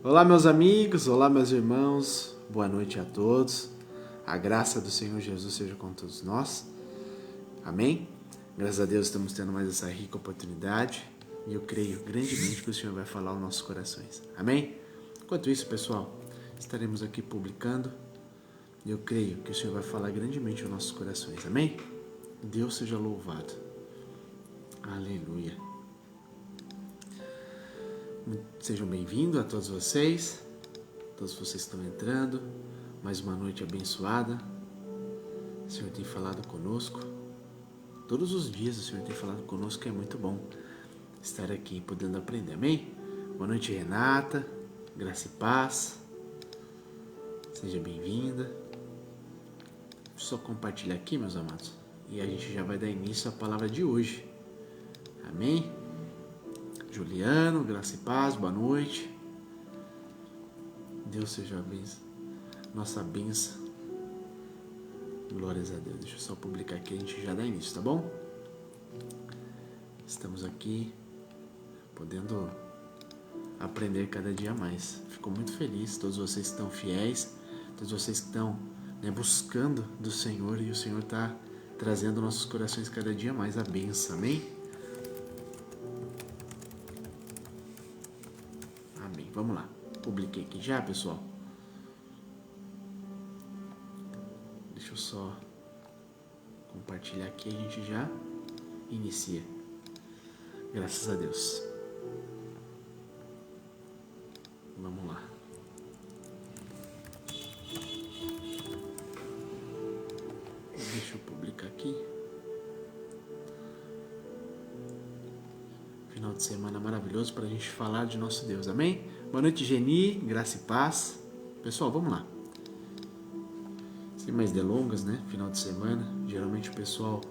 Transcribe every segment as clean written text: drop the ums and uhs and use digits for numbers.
Olá, meus amigos, olá, meus irmãos, boa noite a todos. A graça do Senhor Jesus seja com todos nós. Amém? Graças a Deus estamos tendo mais essa rica oportunidade e eu creio grandemente que o Senhor vai falar aos nossos corações. Amém? Enquanto isso, pessoal, estaremos aqui publicando e eu creio que o Senhor vai falar grandemente aos nossos corações. Amém? Deus seja louvado. Aleluia. Sejam bem-vindos a todos vocês que estão entrando. Mais uma noite abençoada. O Senhor tem falado conosco. Todos os dias o Senhor tem falado conosco, é muito bom estar aqui podendo aprender. Amém? Boa noite, Renata. Graça e paz. Seja bem-vinda. Deixa eu só compartilhar aqui, meus amados, e a gente já vai dar início à palavra de hoje. Amém? Juliano, graça e paz, boa noite. Deus seja a bênção, nossa bênção. Glórias a Deus. Deixa eu só publicar aqui, a gente já dá início, tá bom? Estamos aqui podendo aprender cada dia mais. Fico muito feliz, todos vocês que estão fiéis, todos vocês que estão buscando do Senhor, e o Senhor está trazendo nossos corações cada dia mais a bênção, amém? Vamos lá, publiquei aqui já, pessoal. Deixa eu só compartilhar aqui, a gente já inicia. Graças a Deus. Vamos lá. Deixa eu publicar aqui. Final de semana maravilhoso para a gente falar de nosso Deus, amém? Boa noite, Geni, graça e paz. Pessoal, vamos lá. Sem mais delongas, né? Final de semana, geralmente o pessoal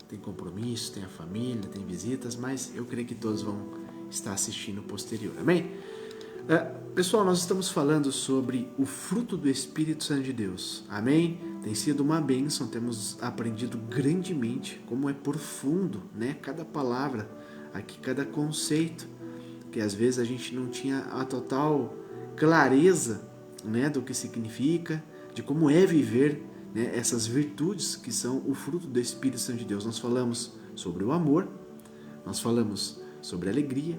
tem compromisso, tem a família, tem visitas, mas eu creio que todos vão estar assistindo posterior, amém? Pessoal, nós estamos falando sobre o fruto do Espírito Santo de Deus, amém? Tem sido uma bênção, temos aprendido grandemente como é profundo, né? Cada palavra aqui, cada conceito, que às vezes a gente não tinha a total clareza, né, do que significa, de como é viver, né, essas virtudes que são o fruto do Espírito Santo de Deus. Nós falamos sobre o amor, nós falamos sobre a alegria,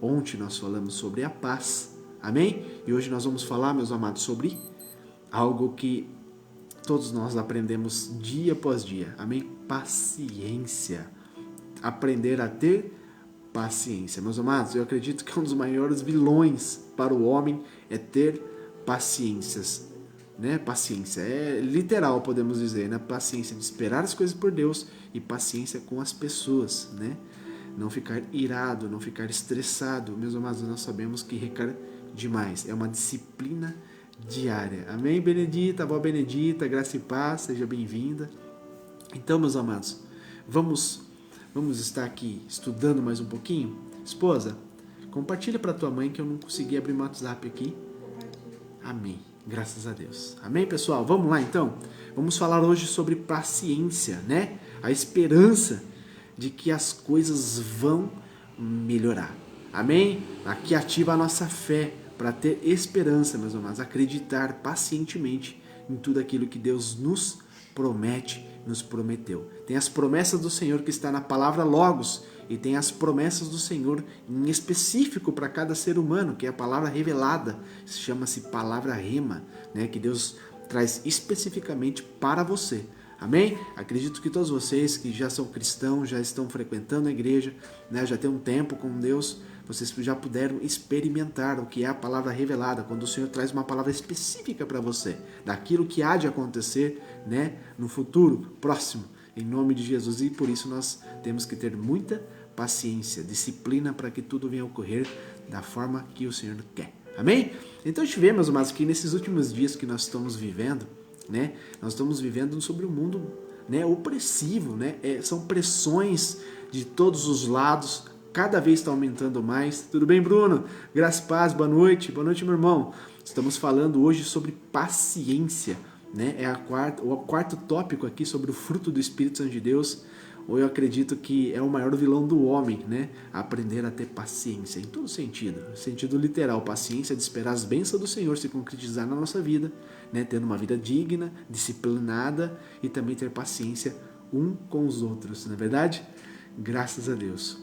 ontem nós falamos sobre a paz, amém? E hoje nós vamos falar, meus amados, sobre algo que todos nós aprendemos dia após dia, amém? Paciência. Aprender a ter paciência. Meus amados, eu acredito que um dos maiores vilões para o homem é ter paciências, né? Paciência é literal, podemos dizer, né? Paciência de esperar as coisas por Deus e paciência com as pessoas, né? Não ficar irado, não ficar estressado. Meus amados, nós sabemos que requer demais. É uma disciplina diária. Amém, Benedita, avó Benedita, graça e paz, seja bem-vinda. Então, meus amados, vamos estar aqui estudando mais um pouquinho. Esposa, compartilha para tua mãe que eu não consegui abrir meu WhatsApp aqui. Amém. Graças a Deus. Amém, pessoal? Vamos lá, então? Vamos falar hoje sobre paciência, né? A esperança de que as coisas vão melhorar. Amém? Aqui ativa a nossa fé para ter esperança, meus amados. Acreditar pacientemente em tudo aquilo que Deus nos promete, nos prometeu. Tem as promessas do Senhor que está na palavra Logos e tem as promessas do Senhor em específico para cada ser humano, que é a palavra revelada, chama-se palavra rema, né, que Deus traz especificamente para você. Amém? Acredito que todos vocês que já são cristãos, já estão frequentando a igreja, né, já tem um tempo com Deus, vocês já puderam experimentar o que é a palavra revelada, quando o Senhor traz uma palavra específica para você, daquilo que há de acontecer, né, no futuro próximo, em nome de Jesus. E por isso nós temos que ter muita paciência, disciplina para que tudo venha a ocorrer da forma que o Senhor quer. Amém? Então a gente vê, meus amados, que nesses últimos dias que nós estamos vivendo, né, nós estamos vivendo sobre um mundo, né, opressivo, né, são pressões de todos os lados, cada vez está aumentando mais. Tudo bem, Bruno? Graça e paz, boa noite, meu irmão. Estamos falando hoje sobre paciência, né? É o quarto tópico aqui sobre o fruto do Espírito Santo de Deus. ou eu acredito que é o maior vilão do homem, né? Aprender a ter paciência, em todo sentido. No sentido literal, paciência de esperar as bênçãos do Senhor se concretizar na nossa vida, né? Tendo uma vida digna, disciplinada e também ter paciência um com os outros, não é verdade? Graças a Deus.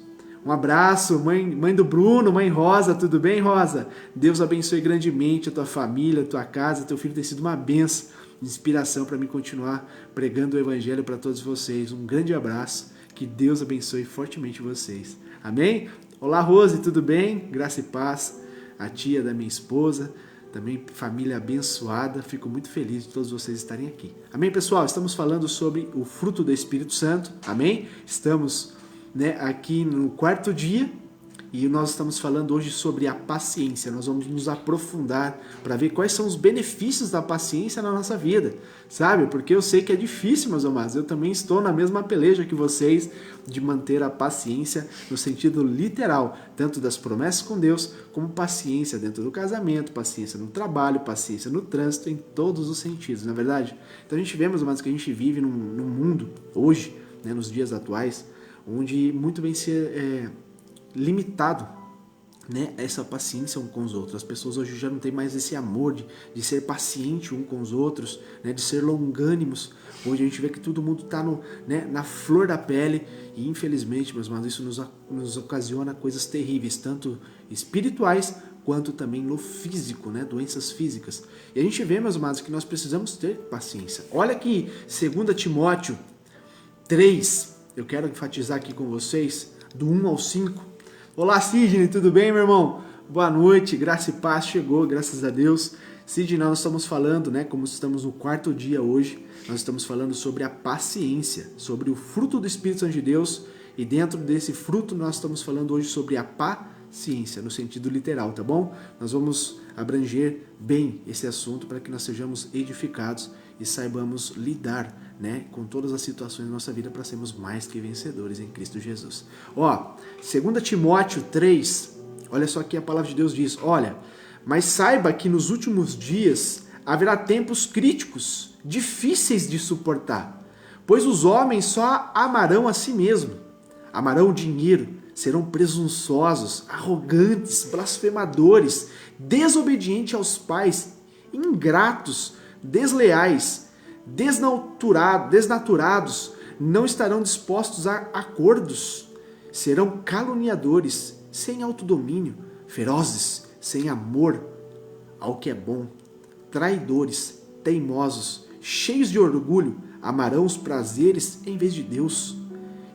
Um abraço, mãe do Bruno, mãe Rosa, tudo bem, Rosa? Deus abençoe grandemente a tua família, a tua casa, teu filho tem sido uma bênção, inspiração para mim continuar pregando o evangelho para todos vocês. Um grande abraço, que Deus abençoe fortemente vocês. Amém? Olá, Rose, tudo bem? Graça e paz. A tia da minha esposa, também família abençoada. Fico muito feliz de todos vocês estarem aqui. Amém, pessoal? Estamos falando sobre o fruto do Espírito Santo. Amém? Estamos, né, aqui no 4º dia. E nós estamos falando hoje sobre a paciência. Nós vamos nos aprofundar para ver quais são os benefícios da paciência na nossa vida, sabe? Porque eu sei que é difícil, meus amados. Eu também estou na mesma peleja que vocês de manter a paciência no sentido literal, tanto das promessas com Deus, como paciência dentro do casamento, paciência no trabalho, paciência no trânsito, em todos os sentidos, não é verdade? Então a gente vê, meus amados, que a gente vive num mundo hoje, né, nos dias atuais, onde muito bem se limitado, né, essa paciência um com os outros. As pessoas hoje já não têm mais esse amor de ser paciente um com os outros, né, de ser longânimos. Hoje a gente vê que todo mundo está na flor da pele e infelizmente, meus irmãos, isso nos ocasiona coisas terríveis, tanto espirituais quanto também no físico, né, doenças físicas. E a gente vê, meus amados, que nós precisamos ter paciência. Olha aqui, 2 Timóteo 3, eu quero enfatizar aqui com vocês, do 1 ao 5. Olá, Sidney, tudo bem, meu irmão? Boa noite, graça e paz, chegou, graças a Deus. Sidney, nós estamos falando, né, como estamos no 4º dia hoje, nós estamos falando sobre a paciência, sobre o fruto do Espírito Santo de Deus, e dentro desse fruto nós estamos falando hoje sobre a paciência, no sentido literal, tá bom? Nós vamos abranger bem esse assunto para que nós sejamos edificados e saibamos lidar, né, com todas as situações da nossa vida para sermos mais que vencedores em Cristo Jesus. Ó, 2 Timóteo 3, olha só que a palavra de Deus diz, olha, mas saiba que nos últimos dias haverá tempos críticos, difíceis de suportar, pois os homens só amarão a si mesmo, amarão o dinheiro, serão presunçosos, arrogantes, blasfemadores, desobedientes aos pais, ingratos, desleais, desnaturados, não estarão dispostos a acordos, serão caluniadores, sem autodomínio, ferozes, sem amor ao que é bom, traidores, teimosos, cheios de orgulho, amarão os prazeres em vez de Deus,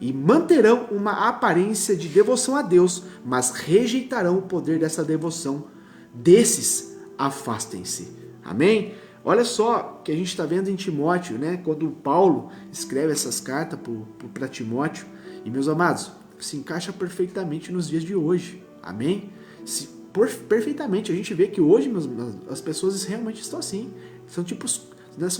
e manterão uma aparência de devoção a Deus, mas rejeitarão o poder dessa devoção. Desses, afastem-se. Amém? Olha só que a gente está vendo em Timóteo, né? Quando Paulo escreve essas cartas para Timóteo. E, meus amados, se encaixa perfeitamente nos dias de hoje. Amém? Perfeitamente. A gente vê que hoje as pessoas realmente estão assim. São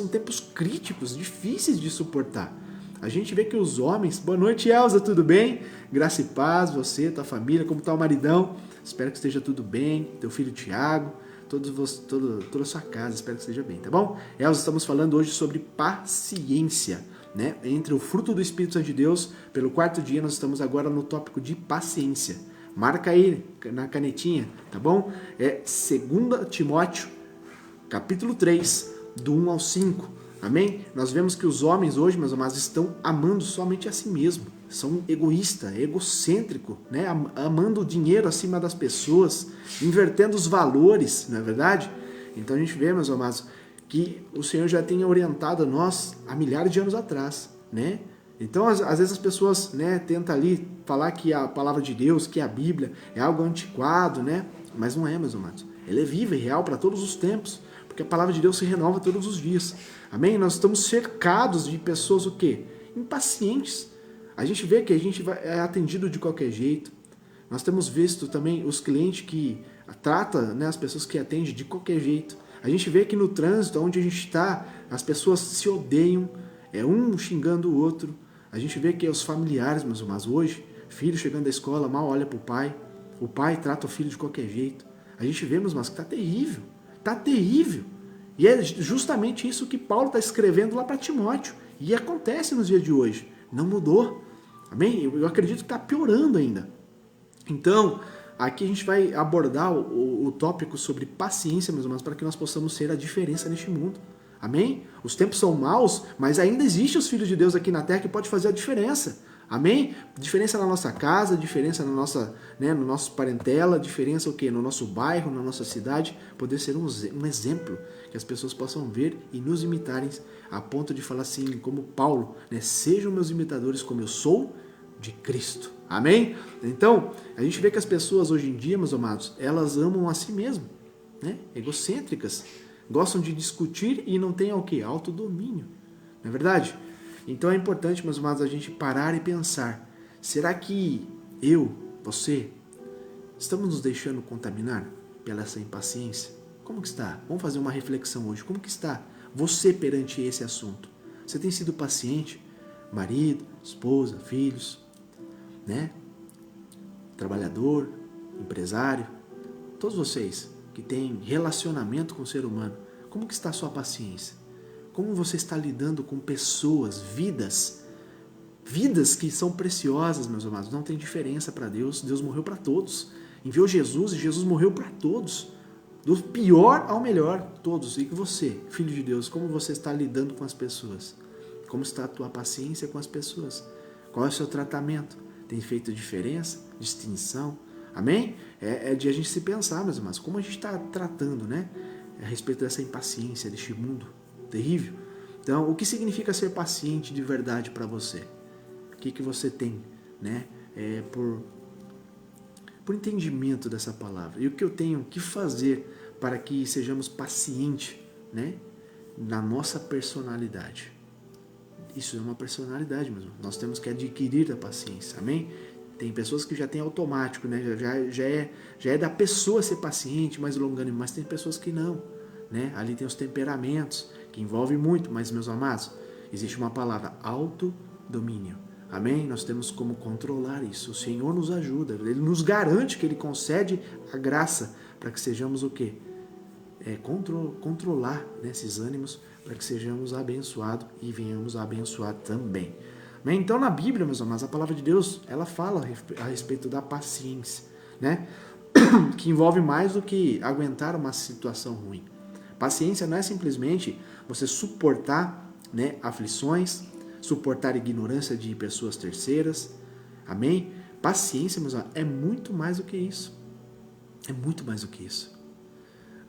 tempos críticos, difíceis de suportar. A gente vê que os homens... Boa noite, Elza, tudo bem? Graça e paz, você, tua família, como está o maridão? Espero que esteja tudo bem. Teu filho Tiago, toda a sua casa, espero que esteja bem, tá bom? Elza, estamos falando hoje sobre paciência, né? Entre o fruto do Espírito Santo de Deus, pelo 4º dia, nós estamos agora no tópico de paciência. Marca aí na canetinha, tá bom? É 2 Timóteo, capítulo 3, do 1 ao 5. Amém? Nós vemos que os homens hoje, meus amados, estão amando somente a si mesmo. São egoístas, egocêntricos, né? Amando o dinheiro acima das pessoas, invertendo os valores, não é verdade? Então a gente vê, meus amados, que o Senhor já tem orientado a nós há milhares de anos atrás, né? Então, às vezes as pessoas, né, tentam ali falar que a palavra de Deus, que a Bíblia é algo antiquado, né? Mas não é, meus amados. Ela é viva e real para todos os tempos, porque a palavra de Deus se renova todos os dias. Amém? Nós estamos cercados de pessoas o quê? Impacientes. A gente vê que a gente é atendido de qualquer jeito. Nós temos visto também os clientes que tratam, né, as pessoas que atendem de qualquer jeito. A gente vê que no trânsito, onde a gente está, as pessoas se odeiam, um xingando o outro. A gente vê que os familiares, meus irmãos, hoje, filho chegando da escola, mal olha para o pai trata o filho de qualquer jeito. A gente vê, meus irmãos, que está terrível. Está terrível. E é justamente isso que Paulo está escrevendo lá para Timóteo. E acontece nos dias de hoje. Não mudou. Amém? Eu acredito que está piorando ainda. Então, aqui a gente vai abordar o tópico sobre paciência, meus irmãos, para que nós possamos ser a diferença neste mundo. Amém? Os tempos são maus, mas ainda existem os filhos de Deus aqui na terra que pode fazer a diferença. Amém? Diferença na nossa casa, diferença na nossa, no nosso parentela, diferença o quê? No nosso bairro, na nossa cidade, poder ser um exemplo que as pessoas possam ver e nos imitarem a ponto de falar assim, como Paulo, sejam meus imitadores como eu sou de Cristo. Amém? Então, a gente vê que as pessoas hoje em dia, meus amados, elas amam a si mesmo, egocêntricas, gostam de discutir e não têm o quê? Autodomínio. Não é verdade? Então é importante, meus amados, a gente parar e pensar, será que eu, você, estamos nos deixando contaminar pela essa impaciência? Como que está? Vamos fazer uma reflexão hoje. Como que está você perante esse assunto? Você tem sido paciente? Marido, esposa, filhos, trabalhador, empresário, todos vocês que têm relacionamento com o ser humano, como que está a sua paciência? Como você está lidando com pessoas, vidas que são preciosas, meus amados, não tem diferença para Deus, Deus morreu para todos, enviou Jesus e Jesus morreu para todos, do pior ao melhor, todos. E você, filho de Deus, como você está lidando com as pessoas? Como está a tua paciência com as pessoas? Qual é o seu tratamento? Tem feito diferença? Distinção? Amém? É de a gente se pensar, meus irmãos, como a gente está tratando, a respeito dessa impaciência, deste mundo terrível. Então, o que significa ser paciente de verdade para você? O que você tem, por entendimento dessa palavra? E o que eu tenho que fazer para que sejamos pacientes, na nossa personalidade? Isso é uma personalidade mesmo. Nós temos que adquirir a paciência, amém? Tem pessoas que já têm automático, já é da pessoa ser paciente, mais longânimo, mas tem pessoas que não, Ali tem os temperamentos, que envolve muito, mas, meus amados, existe uma palavra, autodomínio. Amém? Nós temos como controlar isso. O Senhor nos ajuda, Ele nos garante que Ele concede a graça para que sejamos o quê? Controlar esses ânimos para que sejamos abençoados e venhamos a abençoar também. Amém? Então, na Bíblia, meus amados, a palavra de Deus, ela fala a respeito da paciência, que envolve mais do que aguentar uma situação ruim. Paciência não é simplesmente você suportar aflições, suportar ignorância de pessoas terceiras. Amém? Paciência, meus amados, é muito mais do que isso. É muito mais do que isso.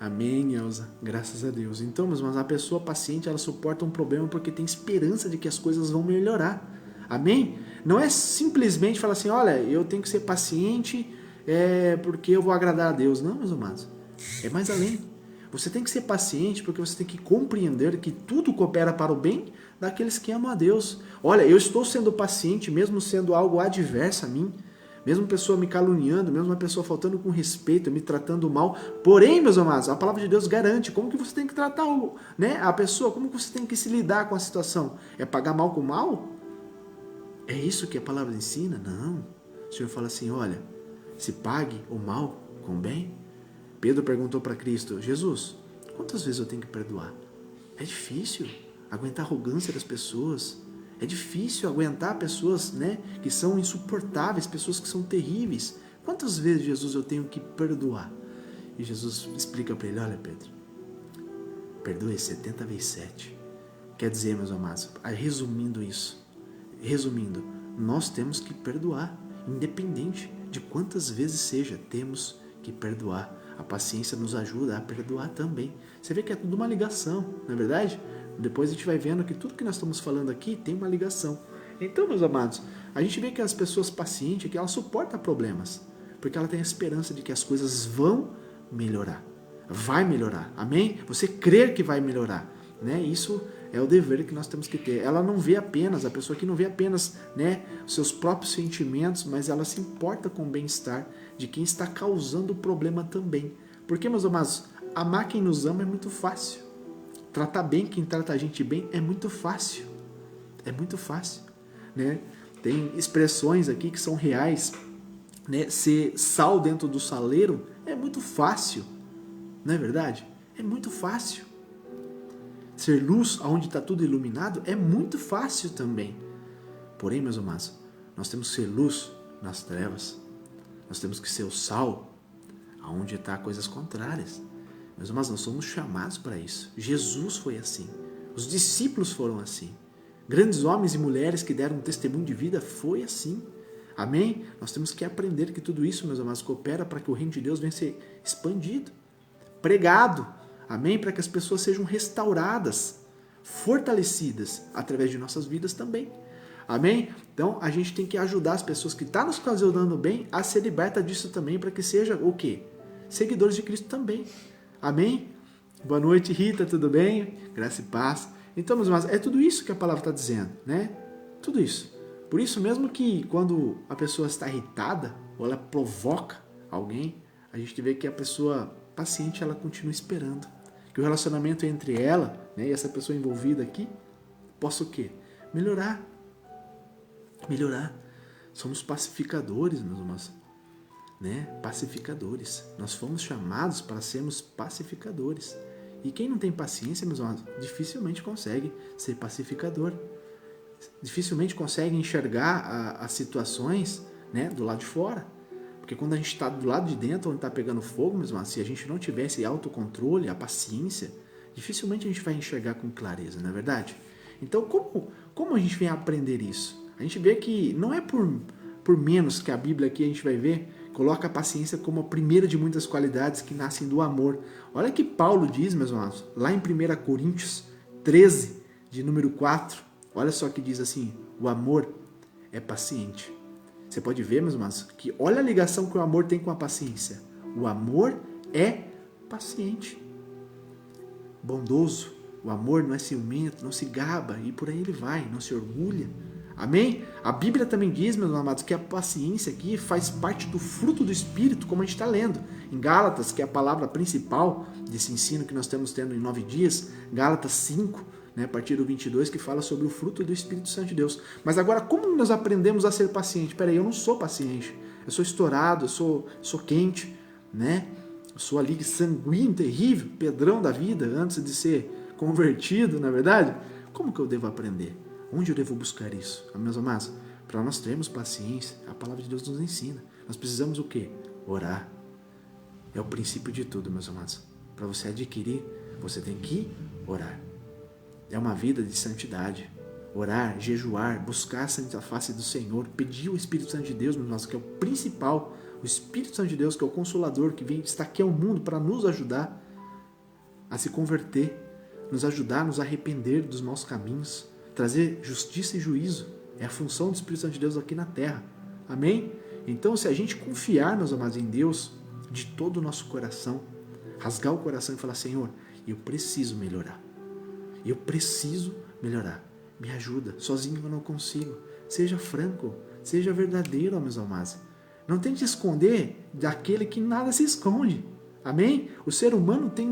Amém, Elza? Graças a Deus. Então, meus irmãos, a pessoa paciente, ela suporta um problema porque tem esperança de que as coisas vão melhorar. Amém? Não é simplesmente falar assim, olha, eu tenho que ser paciente porque eu vou agradar a Deus. Não, meus amados. É mais além. Você tem que ser paciente porque você tem que compreender que tudo coopera para o bem daqueles que amam a Deus. Olha, eu estou sendo paciente mesmo sendo algo adverso a mim, mesmo uma pessoa me caluniando, mesmo uma pessoa faltando com respeito, me tratando mal. Porém, meus amados, a palavra de Deus garante como que você tem que tratar a pessoa, como que você tem que se lidar com a situação. É pagar mal com mal? É isso que a palavra ensina? Não. O Senhor fala assim, olha, se pague o mal com o bem. Pedro perguntou para Cristo, Jesus, quantas vezes eu tenho que perdoar? É difícil aguentar a arrogância das pessoas. É difícil aguentar pessoas que são insuportáveis, pessoas que são terríveis. Quantas vezes, Jesus, eu tenho que perdoar? E Jesus explica para ele, olha, Pedro, perdoe 70 vezes 7. Quer dizer, meus amados, resumindo, nós temos que perdoar, independente de quantas vezes seja, temos que perdoar. A paciência nos ajuda a perdoar também. Você vê que é tudo uma ligação, não é verdade? Depois a gente vai vendo que tudo que nós estamos falando aqui tem uma ligação. Então, meus amados, a gente vê que as pessoas pacientes, que elas suportam problemas, porque ela tem a esperança de que as coisas vão melhorar. Vai melhorar, amém? Você crer que vai melhorar, Isso é o dever que nós temos que ter. Ela não vê apenas, a pessoa que não vê apenas, os seus próprios sentimentos, mas ela se importa com o bem-estar de quem está causando o problema também. Porque, meus amados, amar quem nos ama é muito fácil. Tratar bem quem trata a gente bem é muito fácil. É muito fácil, Tem expressões aqui que são reais, Ser sal dentro do saleiro é muito fácil. Não é verdade? É muito fácil. Ser luz onde está tudo iluminado é muito fácil também. Porém, meus amados, Nós temos que ser luz nas trevas. Nós temos que ser o sal aonde está coisas contrárias. Mas nós somos chamados para isso. Jesus foi assim. Os discípulos foram assim. Grandes homens e mulheres que deram um testemunho de vida foi assim. Amém? Nós temos que aprender que tudo isso, meus amados, coopera para que o reino de Deus venha ser expandido, pregado. Amém? Para que as pessoas sejam restauradas, fortalecidas através de nossas vidas também. Amém? Então, a gente tem que ajudar as pessoas que estão nos causando bem a ser liberta disso também, para que seja o quê? Seguidores de Cristo também. Amém? Boa noite, Rita, tudo bem? Graça e paz. Então, meus irmãos, é tudo isso que a palavra está dizendo, né? Tudo isso. Por isso mesmo que quando a pessoa está irritada, ou ela provoca alguém, a gente vê que a pessoa paciente, ela continua esperando. Que o relacionamento entre ela, né, e essa pessoa envolvida aqui, possa o quê? Melhorar. Melhorar. Somos pacificadores, meus irmãos. Né? Pacificadores. Nós fomos chamados para sermos pacificadores. E quem não tem paciência, meus irmãos, dificilmente consegue ser pacificador. Dificilmente consegue enxergar as situações, né, do lado de fora. Porque quando a gente está do lado de dentro, onde está pegando fogo, meus irmãos, se a gente não tiver esse autocontrole, a paciência, dificilmente a gente vai enxergar com clareza, não é verdade? Então, como a gente vem aprender isso? A gente vê que não é por menos que a Bíblia aqui a gente vai ver, coloca a paciência como a primeira de muitas qualidades que nascem do amor. Olha que Paulo diz, meus irmãos, lá em 1 Coríntios 13, de número 4, olha só que diz assim, o amor é paciente. Você pode ver, meus irmãos, que olha a ligação que o amor tem com a paciência. O amor é paciente, bondoso. O amor não é ciumento, não se gaba, e por aí ele vai, não se orgulha. Amém? A Bíblia também diz, meus amados, que a paciência aqui faz parte do fruto do Espírito, como a gente está lendo. Em Gálatas, que é a palavra principal desse ensino que nós estamos tendo em 9 dias, Gálatas 5, né, a partir do 22, que fala sobre o fruto do Espírito Santo de Deus. Mas agora, como nós aprendemos a ser paciente? Peraí, eu não sou paciente. Eu sou estourado, eu sou quente, né? Eu sou ali sanguíneo, terrível, Pedrão da vida, antes de ser convertido, na verdade. Como que eu devo aprender? Onde eu devo buscar isso? Meus amados, para nós termos paciência, a palavra de Deus nos ensina. Nós precisamos o quê? Orar. É o princípio de tudo, meus amados. Para você adquirir, você tem que orar. É uma vida de santidade. Orar, jejuar, buscar a santa face do Senhor, pedir o Espírito Santo de Deus, meus irmãos, que é o principal, o Espírito Santo de Deus, que é o Consolador, que vem estar aqui ao mundo para nos ajudar a se converter, nos ajudar a nos arrepender dos maus caminhos, trazer justiça e juízo. É a função do Espírito Santo de Deus aqui na terra. Amém? Então, se a gente confiar, meus amados, em Deus, de todo o nosso coração, rasgar o coração e falar, Senhor, eu preciso melhorar. Eu preciso melhorar. Me ajuda. Sozinho eu não consigo. Seja franco. Seja verdadeiro, meus amados. Não tente esconder daquele que nada se esconde. Amém? O ser humano tem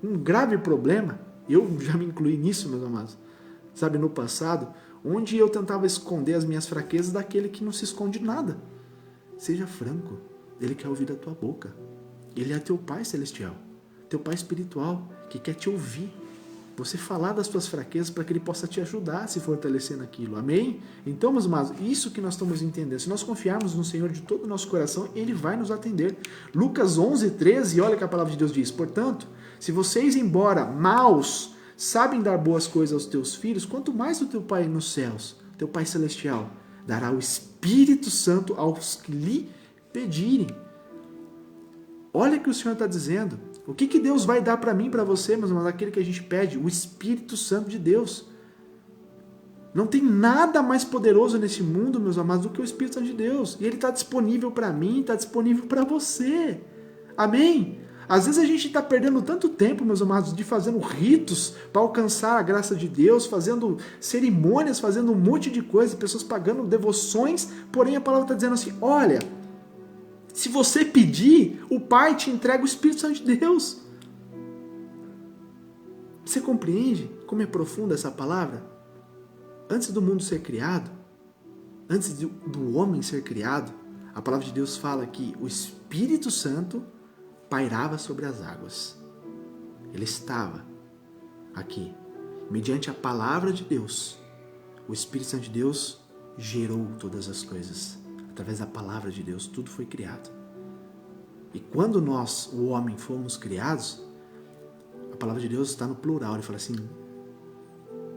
um grave problema. Eu já me incluí nisso, meus amados. Sabe, no passado, onde eu tentava esconder as minhas fraquezas daquele que não se esconde nada. Seja franco. Ele quer ouvir da tua boca. Ele é teu Pai Celestial. Teu Pai Espiritual, que quer te ouvir. Você falar das suas fraquezas para que Ele possa te ajudar a se fortalecer naquilo. Amém? Então, meus amados, isso que nós estamos entendendo. Se nós confiarmos no Senhor de todo o nosso coração, Ele vai nos atender. Lucas 11, 13, olha que a palavra de Deus diz. Portanto, se vocês, embora maus, sabem dar boas coisas aos teus filhos, quanto mais o teu Pai nos céus, teu Pai Celestial, dará o Espírito Santo aos que lhe pedirem. Olha o que o Senhor está dizendo. O que Deus vai dar para mim, para você, meus irmãos, aquele que a gente pede? O Espírito Santo de Deus. Não tem nada mais poderoso nesse mundo, meus amados, do que o Espírito Santo de Deus. E ele está disponível para mim, está disponível para você. Amém? Às vezes a gente está perdendo tanto tempo, meus amados, de fazendo ritos para alcançar a graça de Deus, fazendo cerimônias, fazendo um monte de coisa, pessoas pagando devoções, porém a palavra está dizendo assim, olha, se você pedir, o Pai te entrega o Espírito Santo de Deus. Você compreende como é profunda essa palavra? Antes do mundo ser criado, antes do homem ser criado, a palavra de Deus fala que o Espírito Santo pairava sobre as águas. Ele estava aqui. Mediante a palavra de Deus, o Espírito Santo de Deus gerou todas as coisas. Através da palavra de Deus, tudo foi criado. E quando nós, o homem, fomos criados, a palavra de Deus está no plural. Ele fala assim,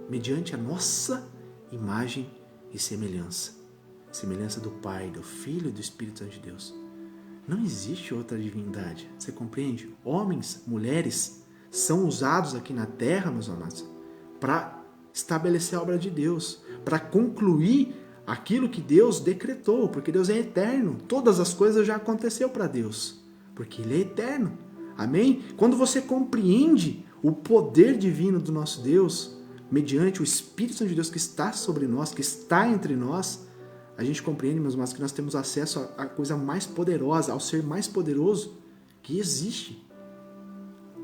mediante a nossa imagem e semelhança. Semelhança do Pai, do Filho e do Espírito Santo de Deus. Não existe outra divindade. Você compreende? Homens, mulheres, são usados aqui na terra, meus amados, para estabelecer a obra de Deus, para concluir aquilo que Deus decretou, porque Deus é eterno. Todas as coisas já aconteceram para Deus, porque Ele é eterno. Amém? Quando você compreende o poder divino do nosso Deus, mediante o Espírito Santo de Deus que está sobre nós, que está entre nós, a gente compreende, meus irmãos, que nós temos acesso à coisa mais poderosa, ao ser mais poderoso que existe.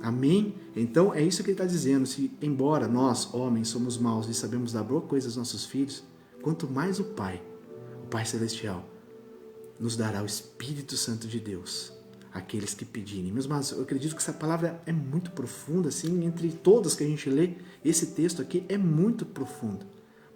Amém? Então, é isso que ele está dizendo. Se, embora nós, homens, somos maus e sabemos dar boa coisa aos nossos filhos, quanto mais o Pai Celestial, nos dará o Espírito Santo de Deus, aqueles que pedirem. Meus irmãos, eu acredito que essa palavra é muito profunda, assim, entre todas que a gente lê, esse texto aqui é muito profundo.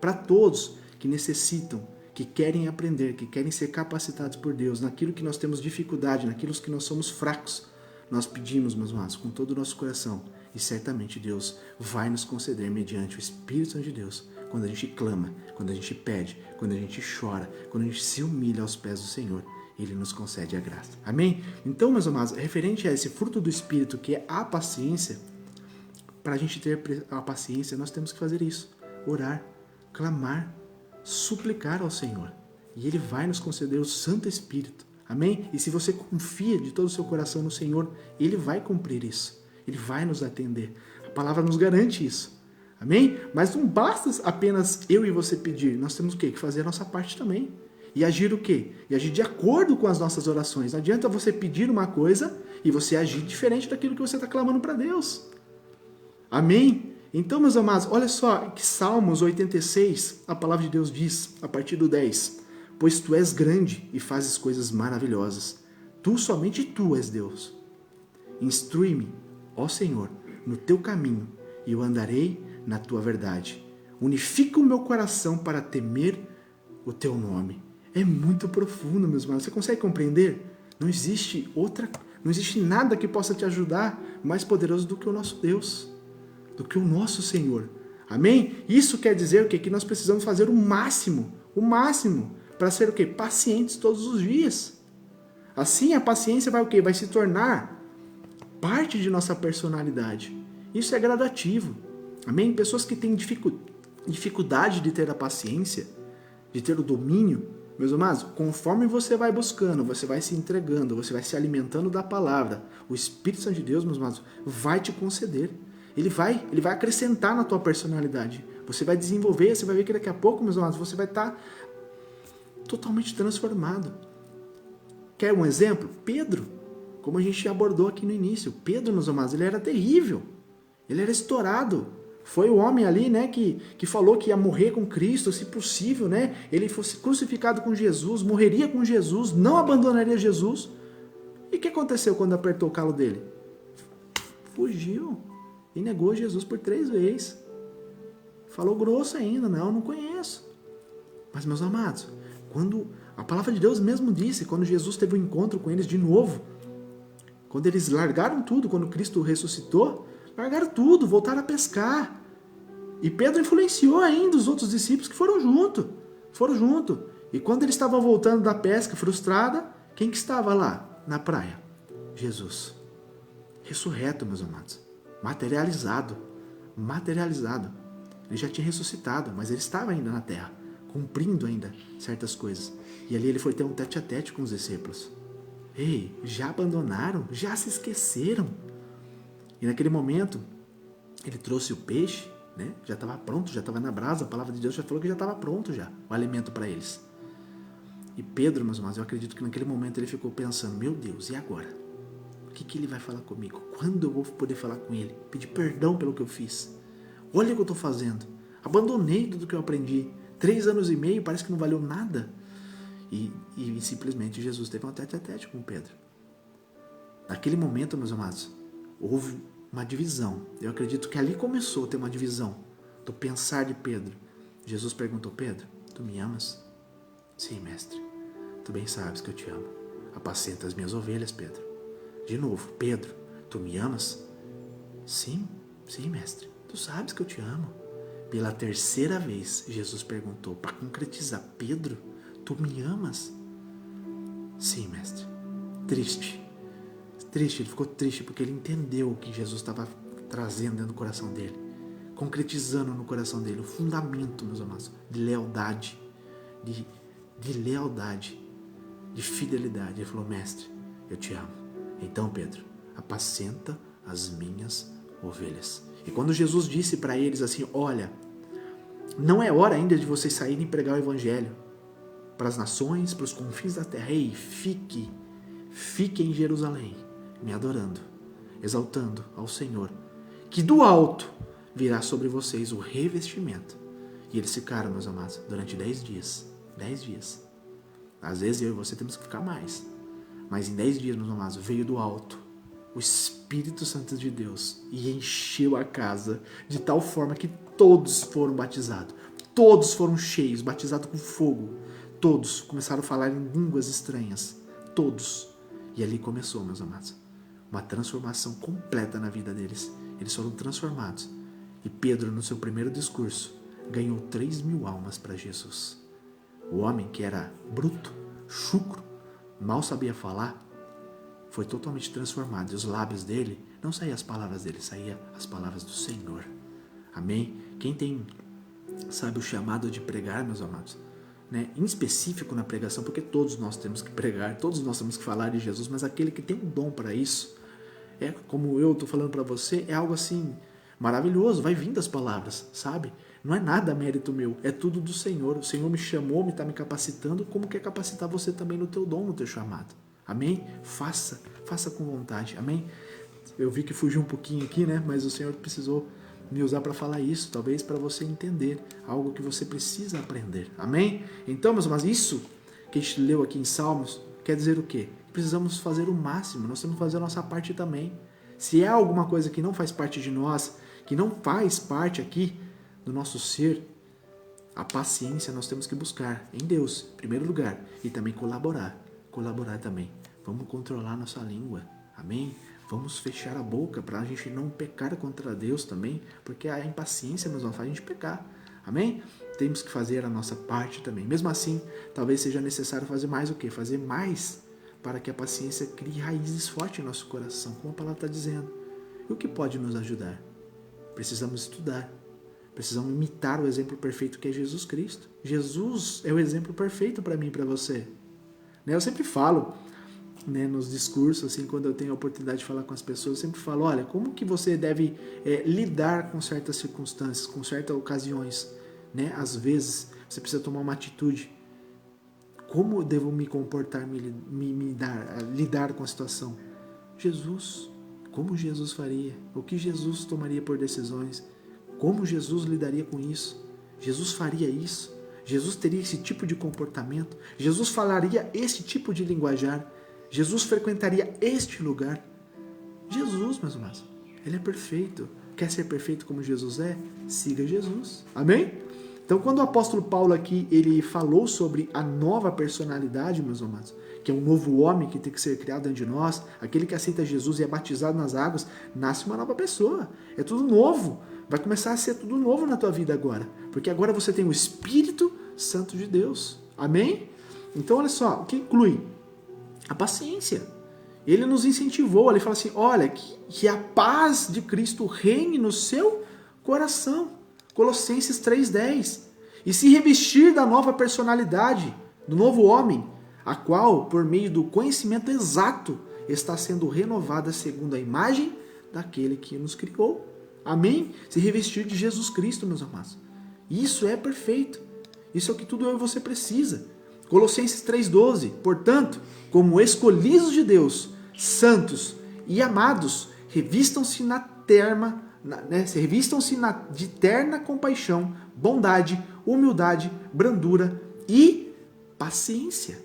Para todos que necessitam, que querem aprender, que querem ser capacitados por Deus, naquilo que nós temos dificuldade, naquilo que nós somos fracos, nós pedimos, meus irmãos, com todo o nosso coração, e certamente Deus vai nos conceder mediante o Espírito Santo de Deus, quando a gente clama, quando a gente pede, quando a gente chora, quando a gente se humilha aos pés do Senhor, Ele nos concede a graça. Amém? Então, meus amados, referente a esse fruto do Espírito, que é a paciência, para a gente ter a paciência, nós temos que fazer isso, orar, clamar, suplicar ao Senhor, e Ele vai nos conceder o Santo Espírito. Amém? E se você confia de todo o seu coração no Senhor, Ele vai cumprir isso. Ele vai nos atender. A palavra nos garante isso. Amém? Mas não basta apenas eu e você pedir. Nós temos o quê? Que fazer a nossa parte também. E agir o quê? E agir de acordo com as nossas orações. Não adianta você pedir uma coisa e você agir diferente daquilo que você está clamando para Deus. Amém? Então, meus amados, olha só que Salmos 86, a palavra de Deus diz, a partir do 10... Pois tu és grande e fazes coisas maravilhosas. Somente tu és Deus. Instrui-me, ó Senhor, no teu caminho, e eu andarei na tua verdade. Unifica o meu coração para temer o teu nome. É muito profundo, meus irmãos. Você consegue compreender? Não existe nada que possa te ajudar mais poderoso do que o nosso Deus, do que o nosso Senhor. Amém? Isso quer dizer o quê? Que nós precisamos fazer o máximo, para ser o quê? Pacientes todos os dias. Assim a paciência vai o quê? Vai se tornar parte de nossa personalidade. Isso é gradativo. Amém? Pessoas que têm dificuldade de ter a paciência, de ter o domínio, meus amados, conforme você vai buscando, você vai se entregando, você vai se alimentando da palavra, o Espírito Santo de Deus, meus amados, vai te conceder. Ele vai acrescentar na tua personalidade. Você vai desenvolver, você vai ver que daqui a pouco, meus amados, você vai estar totalmente transformado. Quer um exemplo? Pedro, como a gente abordou aqui no início. Pedro, meus amados, ele era terrível. Ele era estourado. Foi o homem ali, né, que falou que ia morrer com Cristo, se possível, né? Ele fosse crucificado com Jesus, morreria com Jesus, não abandonaria Jesus. E o que aconteceu quando apertou o calo dele? Fugiu e negou Jesus por 3 vezes. Falou grosso ainda, não conheço. Mas, meus amados, quando a palavra de Deus mesmo disse, quando Jesus teve um encontro com eles de novo, quando eles largaram tudo, quando Cristo ressuscitou, largaram tudo, voltaram a pescar. E Pedro influenciou ainda os outros discípulos que foram junto. E quando eles estavam voltando da pesca frustrada, quem que estava lá na praia? Jesus. Ressurreto, meus amados. Materializado. Ele já tinha ressuscitado, mas ele estava ainda na terra, cumprindo ainda certas coisas. E ali ele foi ter um tete-a-tete com os discípulos. Ei, já abandonaram? Já se esqueceram? E naquele momento, ele trouxe o peixe, né? Já estava pronto, já estava na brasa. A palavra de Deus já falou que já estava pronto já, o alimento para eles. E Pedro, meus irmãos, eu acredito que naquele momento ele ficou pensando, meu Deus, e agora? O que ele vai falar comigo? Quando eu vou poder falar com ele? Pedir perdão pelo que eu fiz. Olha o que eu estou fazendo. Abandonei tudo que eu aprendi. 3 anos e meio, parece que não valeu nada. E simplesmente Jesus teve um tete-a-tete com Pedro. Naquele momento, meus amados, houve uma divisão. Eu acredito que ali começou a ter uma divisão do pensar de Pedro. Jesus perguntou, Pedro, tu me amas? Sim, mestre. Tu bem sabes que eu te amo. Apacenta as minhas ovelhas, Pedro. De novo, Pedro, tu me amas? Sim, mestre. Tu sabes que eu te amo. Pela terceira vez, Jesus perguntou, para concretizar: Pedro, tu me amas? Sim, mestre. Triste, ele ficou triste porque ele entendeu o que Jesus estava trazendo dentro do coração dele, concretizando no coração dele o fundamento, meus amados, de lealdade, de lealdade, de fidelidade. Ele falou: mestre, eu te amo. Então, Pedro, apacenta as minhas ovelhas. E quando Jesus disse para eles assim: olha, não é hora ainda de vocês saírem e pregar o evangelho para as nações, para os confins da terra. Ei, fique em Jerusalém, me adorando, exaltando ao Senhor, que do alto virá sobre vocês o revestimento. E eles ficaram, meus amados, durante 10 dias. 10 dias. Às vezes eu e você temos que ficar mais. Mas em 10 dias, meus amados, veio do alto o Espírito Santo de Deus e encheu a casa de tal forma que todos foram batizados. Todos foram cheios, batizados com fogo. Todos começaram a falar em línguas estranhas. Todos. E ali começou, meus amados, uma transformação completa na vida deles. Eles foram transformados. E Pedro, no seu primeiro discurso, ganhou 3.000 almas para Jesus. O homem que era bruto, chucro, mal sabia falar, foi totalmente transformado. E os lábios dele, não saíam as palavras dele, saíam as palavras do Senhor. Amém? Quem tem, sabe, o chamado de pregar, meus amados, né, em específico na pregação, porque todos nós temos que pregar, todos nós temos que falar de Jesus, mas aquele que tem um dom para isso, como eu estou falando para você, é algo assim maravilhoso, vai vindo as palavras, sabe? Não é nada mérito meu, é tudo do Senhor. O Senhor me chamou, está me capacitando, como quer capacitar você também no teu dom, no teu chamado. Amém? Faça com vontade, amém? Eu vi que fugiu um pouquinho aqui, né? Mas o Senhor precisou me usar para falar isso, talvez para você entender algo que você precisa aprender, amém? Então, meus irmãos, isso que a gente leu aqui em Salmos quer dizer o quê? Precisamos fazer o máximo, nós temos que fazer a nossa parte também. Se há alguma coisa que não faz parte de nós, que não faz parte aqui do nosso ser, a paciência nós temos que buscar em Deus, em primeiro lugar, e também colaborar também. Vamos controlar nossa língua, amém? Vamos fechar a boca para a gente não pecar contra Deus também, porque a impaciência nos faz a gente pecar. Amém? Temos que fazer a nossa parte também. Mesmo assim, talvez seja necessário fazer mais o quê? Fazer mais para que a paciência crie raízes fortes em nosso coração, como a palavra está dizendo. E o que pode nos ajudar? Precisamos estudar. Precisamos imitar o exemplo perfeito que é Jesus Cristo. Jesus é o exemplo perfeito para mim e para você. Eu sempre falo, nos discursos, assim, quando eu tenho a oportunidade de falar com as pessoas, eu sempre falo: olha, como que você deve lidar com certas circunstâncias, com certas ocasiões, Às vezes você precisa tomar uma atitude. Como eu devo me comportar, lidar com a situação? Jesus, como Jesus faria? O que Jesus tomaria por decisões? Como Jesus lidaria com isso? Jesus faria isso? Jesus teria esse tipo de comportamento? Jesus falaria esse tipo de linguajar? Jesus frequentaria este lugar? Jesus, meus irmãos, ele é perfeito. Quer ser perfeito como Jesus é? Siga Jesus. Amém? Então, quando o apóstolo Paulo aqui, ele falou sobre a nova personalidade, meus amados, que é um novo homem que tem que ser criado dentro de nós, aquele que aceita Jesus e é batizado nas águas, nasce uma nova pessoa. É tudo novo. Vai começar a ser tudo novo na tua vida agora. Porque agora você tem o Espírito Santo de Deus. Amém? Então, olha só, o que inclui? A paciência. Ele nos incentivou, ele fala assim: olha, que a paz de Cristo reine no seu coração. Colossenses 3,10. E se revestir da nova personalidade, do novo homem, a qual, por meio do conhecimento exato, está sendo renovada segundo a imagem daquele que nos criou. Amém? Se revestir de Jesus Cristo, meus amados. Isso é perfeito. Isso é o que tudo eu e você precisa. Colossenses 3,12. Portanto, como escolhidos de Deus, santos e amados, revistam-se de terna compaixão, bondade, humildade, brandura e paciência.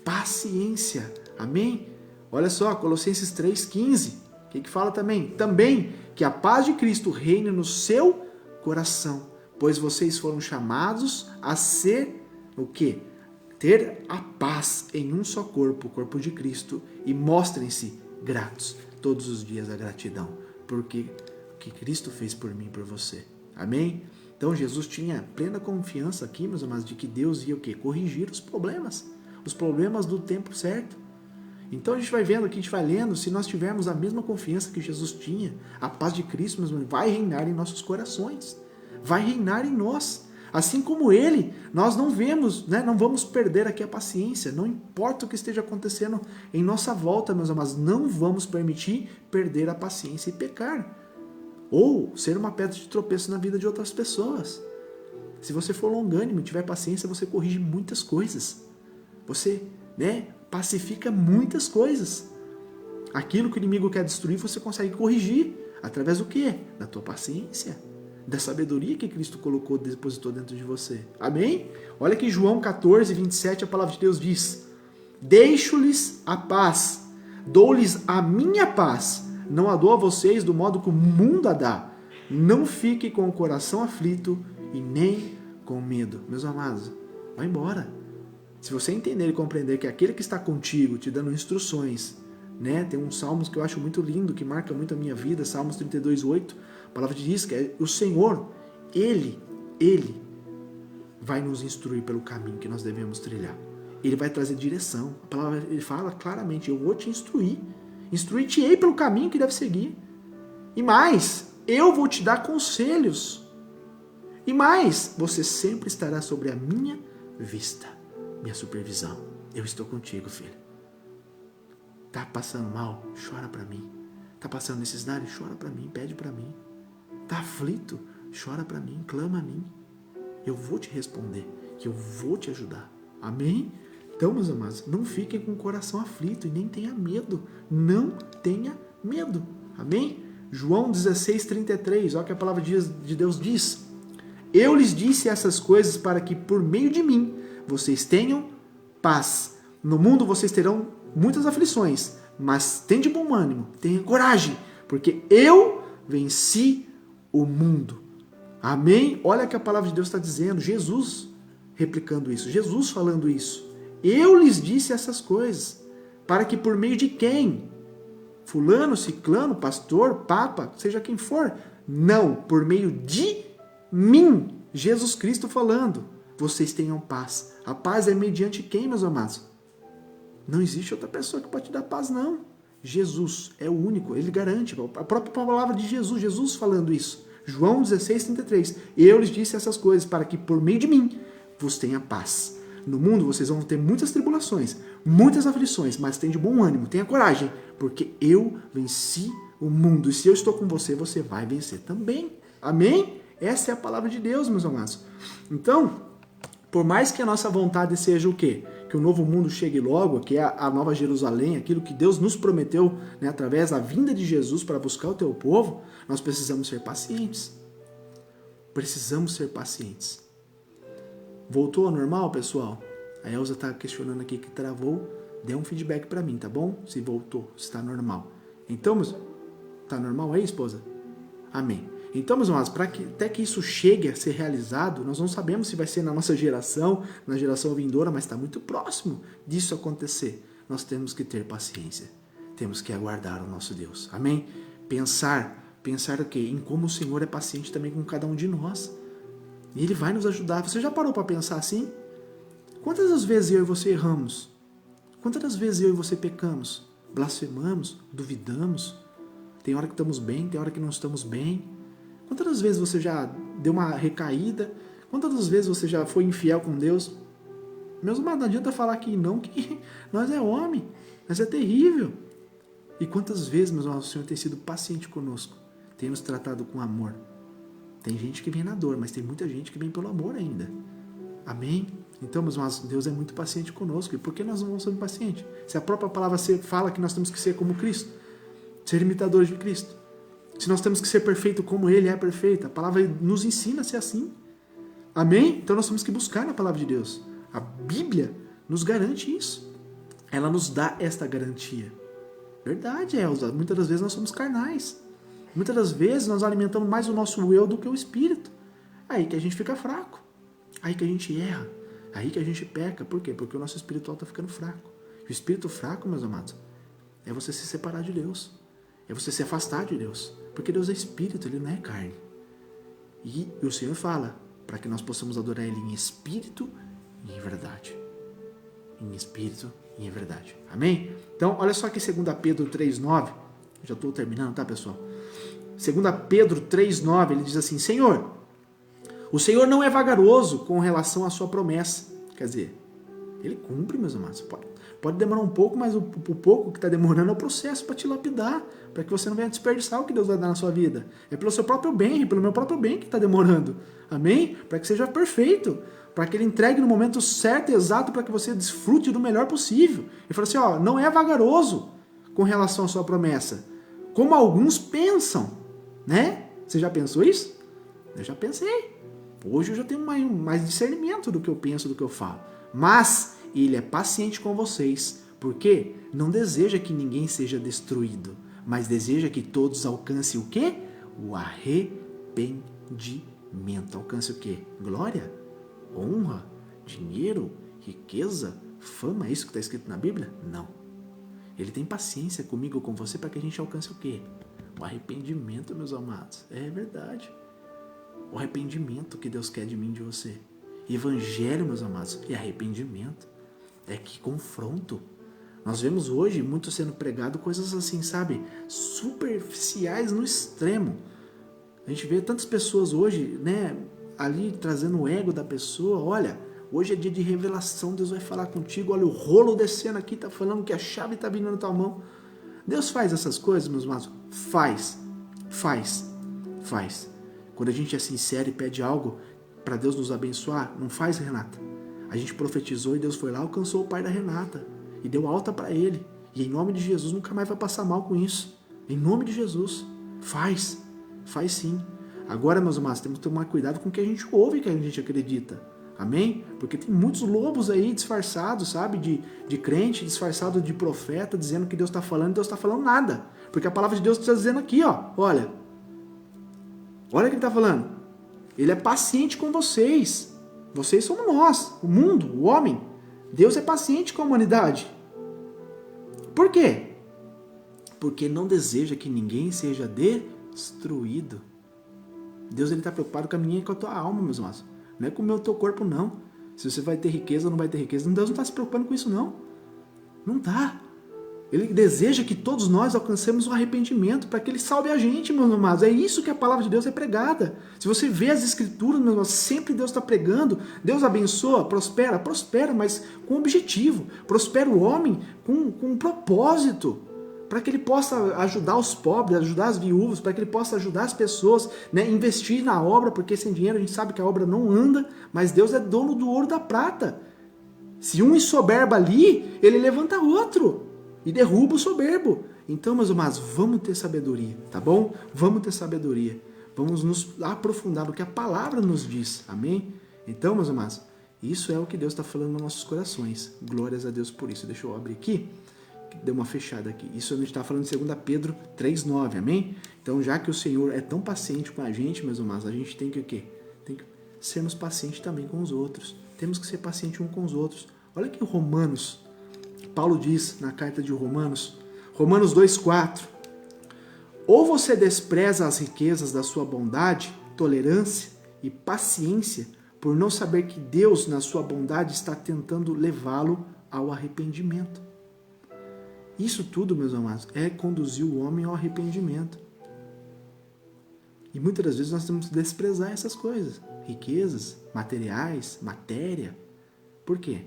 Paciência. Amém? Olha só, Colossenses 3,15. O que fala também? Também que a paz de Cristo reine no seu coração, pois vocês foram chamados a ser o quê? ter a paz em um só corpo, o corpo de Cristo, e mostrem-se gratos todos os dias a gratidão, porque o que Cristo fez por mim e por você. Amém? Então Jesus tinha plena confiança aqui, meus amados, de que Deus ia o quê? Corrigir os problemas do tempo certo. Então a gente vai vendo aqui, a gente vai lendo, se nós tivermos a mesma confiança que Jesus tinha, a paz de Cristo, meus irmãos, vai reinar em nossos corações, vai reinar em nós. Assim como Ele, nós não vemos, né, não vamos perder aqui a paciência, não importa o que esteja acontecendo em nossa volta, meus amados, não vamos permitir perder a paciência e pecar, ou ser uma pedra de tropeço na vida de outras pessoas. Se você for longânimo e tiver paciência, você corrige muitas coisas, você, né, pacifica muitas coisas. Aquilo que o inimigo quer destruir, você consegue corrigir, através do quê? Da tua paciência, da sabedoria que Cristo colocou, depositou dentro de você. Amém? Olha que João 14, 27, a palavra de Deus diz: deixo-lhes a paz, dou-lhes a minha paz, não a dou a vocês do modo que o mundo a dá. Não fique com o coração aflito e nem com medo. Meus amados, vai embora. Se você entender e compreender que aquele que está contigo, te dando instruções, né? Tem um Salmos que eu acho muito lindo, que marca muito a minha vida, Salmos 32:8, a palavra diz que é o Senhor, Ele vai nos instruir pelo caminho que nós devemos trilhar. Ele vai trazer direção. A palavra, ele fala claramente: eu vou te instruir, instruir-te-ei pelo caminho que deve seguir. E mais, eu vou te dar conselhos. E mais, você sempre estará sobre a minha vista, minha supervisão. Eu estou contigo, filho. Tá passando mal? Chora para mim. Tá passando necessidade? Chora para mim, pede para mim. Tá aflito? Chora para mim, clama a mim. Eu vou te responder, que eu vou te ajudar. Amém? Então, meus amados, não fiquem com o coração aflito e nem tenha medo. Não tenha medo. Amém? João 16:33, olha o que a palavra de Deus diz: eu lhes disse essas coisas para que por meio de mim vocês tenham paz. No mundo vocês terão muitas aflições, mas tenha de bom ânimo, tenha coragem, porque eu venci o mundo. Amém? Olha o que a palavra de Deus está dizendo, Jesus replicando isso, Jesus falando isso. Eu lhes disse essas coisas, para que por meio de quem? Fulano, ciclano, pastor, papa, seja quem for. Não, por meio de mim, Jesus Cristo falando, vocês tenham paz. A paz é mediante quem, meus amados? Não existe outra pessoa que pode te dar paz, não. Jesus é o único, ele garante. A própria palavra de Jesus, Jesus falando isso. João 16:33. Eu lhes disse essas coisas para que por meio de mim vos tenha paz. No mundo vocês vão ter muitas tribulações, muitas aflições, mas tenha de bom ânimo, tenha coragem, porque eu venci o mundo. E se eu estou com você, você vai vencer também. Amém? Essa é a palavra de Deus, meus amados. Então, por mais que a nossa vontade seja o quê? Que o novo mundo chegue logo, que é a nova Jerusalém, aquilo que Deus nos prometeu, né, através da vinda de Jesus para buscar o teu povo, nós precisamos ser pacientes. Precisamos ser pacientes. Voltou ao normal, pessoal? A Elza está questionando aqui que travou. Dê um feedback para mim, tá bom? Se voltou, se está normal. Então, está normal aí, esposa? Amém. Então, meus amados, até que isso chegue a ser realizado, nós não sabemos se vai ser na nossa geração, na geração vindoura, mas está muito próximo disso acontecer. Nós temos que ter paciência. Temos que aguardar o nosso Deus. Amém? Pensar o quê? Em como o Senhor é paciente também com cada um de nós. E Ele vai nos ajudar. Você já parou para pensar assim? Quantas das vezes eu e você erramos? Quantas das vezes eu e você pecamos? Blasfemamos? Duvidamos? Tem hora que estamos bem, tem hora que não estamos bem. Quantas das vezes você já deu uma recaída? Quantas das vezes você já foi infiel com Deus? Meus amados, não adianta falar que não, que nós é homem, nós é terrível. E quantas vezes, meus amados, o Senhor tem sido paciente conosco, tem nos tratado com amor. Tem gente que vem na dor, mas tem muita gente que vem pelo amor ainda. Amém? Então, meus amados, Deus é muito paciente conosco. E por que nós não vamos ser pacientes? Se a própria palavra fala que nós temos que ser como Cristo, ser imitadores de Cristo. Se nós temos que ser perfeito como Ele é perfeito, a palavra nos ensina a ser assim. Amém? Então nós temos que buscar na palavra de Deus. A Bíblia nos garante isso. Ela nos dá esta garantia. Verdade, Elza. Muitas das vezes nós somos carnais. Muitas das vezes nós alimentamos mais o nosso eu do que o espírito. Aí que a gente fica fraco. Aí que a gente erra. Aí que a gente peca. Por quê? Porque o nosso espiritual está ficando fraco. O espírito fraco, meus amados, é você se separar de Deus. É você se afastar de Deus. Porque Deus é espírito, Ele não é carne. E o Senhor fala para que nós possamos adorar Ele em espírito e em verdade. Em espírito e em verdade. Amém? Então, olha só aqui 2 Pedro 3,9. Já estou terminando, tá, pessoal? 2 Pedro 3,9, ele diz assim: Senhor, o Senhor não é vagaroso com relação à sua promessa. Quer dizer, Ele cumpre, meus amados. Pode demorar um pouco, mas o pouco que está demorando é o processo para te lapidar, para que você não venha desperdiçar o que Deus vai dar na sua vida. É pelo seu próprio bem, pelo meu próprio bem que está demorando. Amém? Para que seja perfeito, para que Ele entregue no momento certo e exato, para que você desfrute do melhor possível. Ele fala assim, ó, não é vagaroso com relação à sua promessa, como alguns pensam, né? Você já pensou isso? Eu já pensei. Hoje eu já tenho mais discernimento do que eu penso, do que eu falo. Mas Ele é paciente com vocês, porque não deseja que ninguém seja destruído, mas deseja que todos alcancem o quê? O arrependimento. Alcance o quê? Glória, honra, dinheiro, riqueza, fama. É isso que está escrito na Bíblia? Não. Ele tem paciência comigo, com você, para que a gente alcance o quê? O arrependimento, meus amados. É verdade. O arrependimento que Deus quer de mim e de você. Evangelho, meus amados, é arrependimento. É que confronto. Nós vemos hoje muito sendo pregado coisas assim, sabe? Superficiais no extremo. A gente vê tantas pessoas hoje, né? Ali trazendo o ego da pessoa. Olha, hoje é dia de revelação. Deus vai falar contigo. Olha o rolo descendo aqui. Tá falando que a chave tá vindo na tua mão. Deus faz essas coisas, meus amados? Faz. Quando a gente é sincero e pede algo para Deus nos abençoar, não faz, Renata? A gente profetizou e Deus foi lá, alcançou o pai da Renata e deu alta para ele. E em nome de Jesus nunca mais vai passar mal com isso. Em nome de Jesus. Faz sim. Agora, meus amados, temos que tomar cuidado com o que a gente ouve e que a gente acredita. Amém? Porque tem muitos lobos aí disfarçados, sabe? De crente, disfarçado de profeta, dizendo que Deus está falando e Deus está falando nada. Porque a palavra de Deus está dizendo aqui, ó. Olha o que ele está falando. Ele é paciente com vocês. Vocês somos nós, o mundo, o homem. Deus é paciente com a humanidade. Por quê? Porque não deseja que ninguém seja destruído. Deus está preocupado com a minha e com a tua alma, meus irmãos. Não é com o teu corpo, não. Se você vai ter riqueza ou não vai ter riqueza. Deus não está se preocupando com isso, não. Não está. Ele deseja que todos nós alcancemos o arrependimento para que Ele salve a gente, meus amados. É isso que a palavra de Deus é pregada. Se você vê as escrituras, meus amados, sempre Deus está pregando. Deus abençoa, prospera, mas com objetivo. Prospera o homem com um propósito, para que ele possa ajudar os pobres, ajudar as viúvas, para que ele possa ajudar as pessoas, né? Investir na obra, porque sem dinheiro a gente sabe que a obra não anda, mas Deus é dono do ouro e da prata. Se um ensoberba ali, Ele levanta outro e derruba o soberbo. Então, meus amados, vamos ter sabedoria, tá bom? Vamos ter sabedoria. Vamos nos aprofundar no que a palavra nos diz, amém? Então, meus amados, isso é o que Deus está falando nos nossos corações. Glórias a Deus por isso. Deixa eu abrir aqui, que deu uma fechada aqui. Isso a gente está falando de 2 Pedro 3,9, amém? Então, já que o Senhor é tão paciente com a gente, meus amados, a gente tem que o quê? Tem que sermos pacientes também com os outros. Temos que ser pacientes uns com os outros. Olha aqui Romanos. Paulo diz na carta de Romanos 2,4: ou você despreza as riquezas da sua bondade, tolerância e paciência, por não saber que Deus, na sua bondade, está tentando levá-lo ao arrependimento. Isso tudo, meus amados, é conduzir o homem ao arrependimento. E muitas das vezes nós temos que desprezar essas coisas. Riquezas, materiais, matéria. Por quê?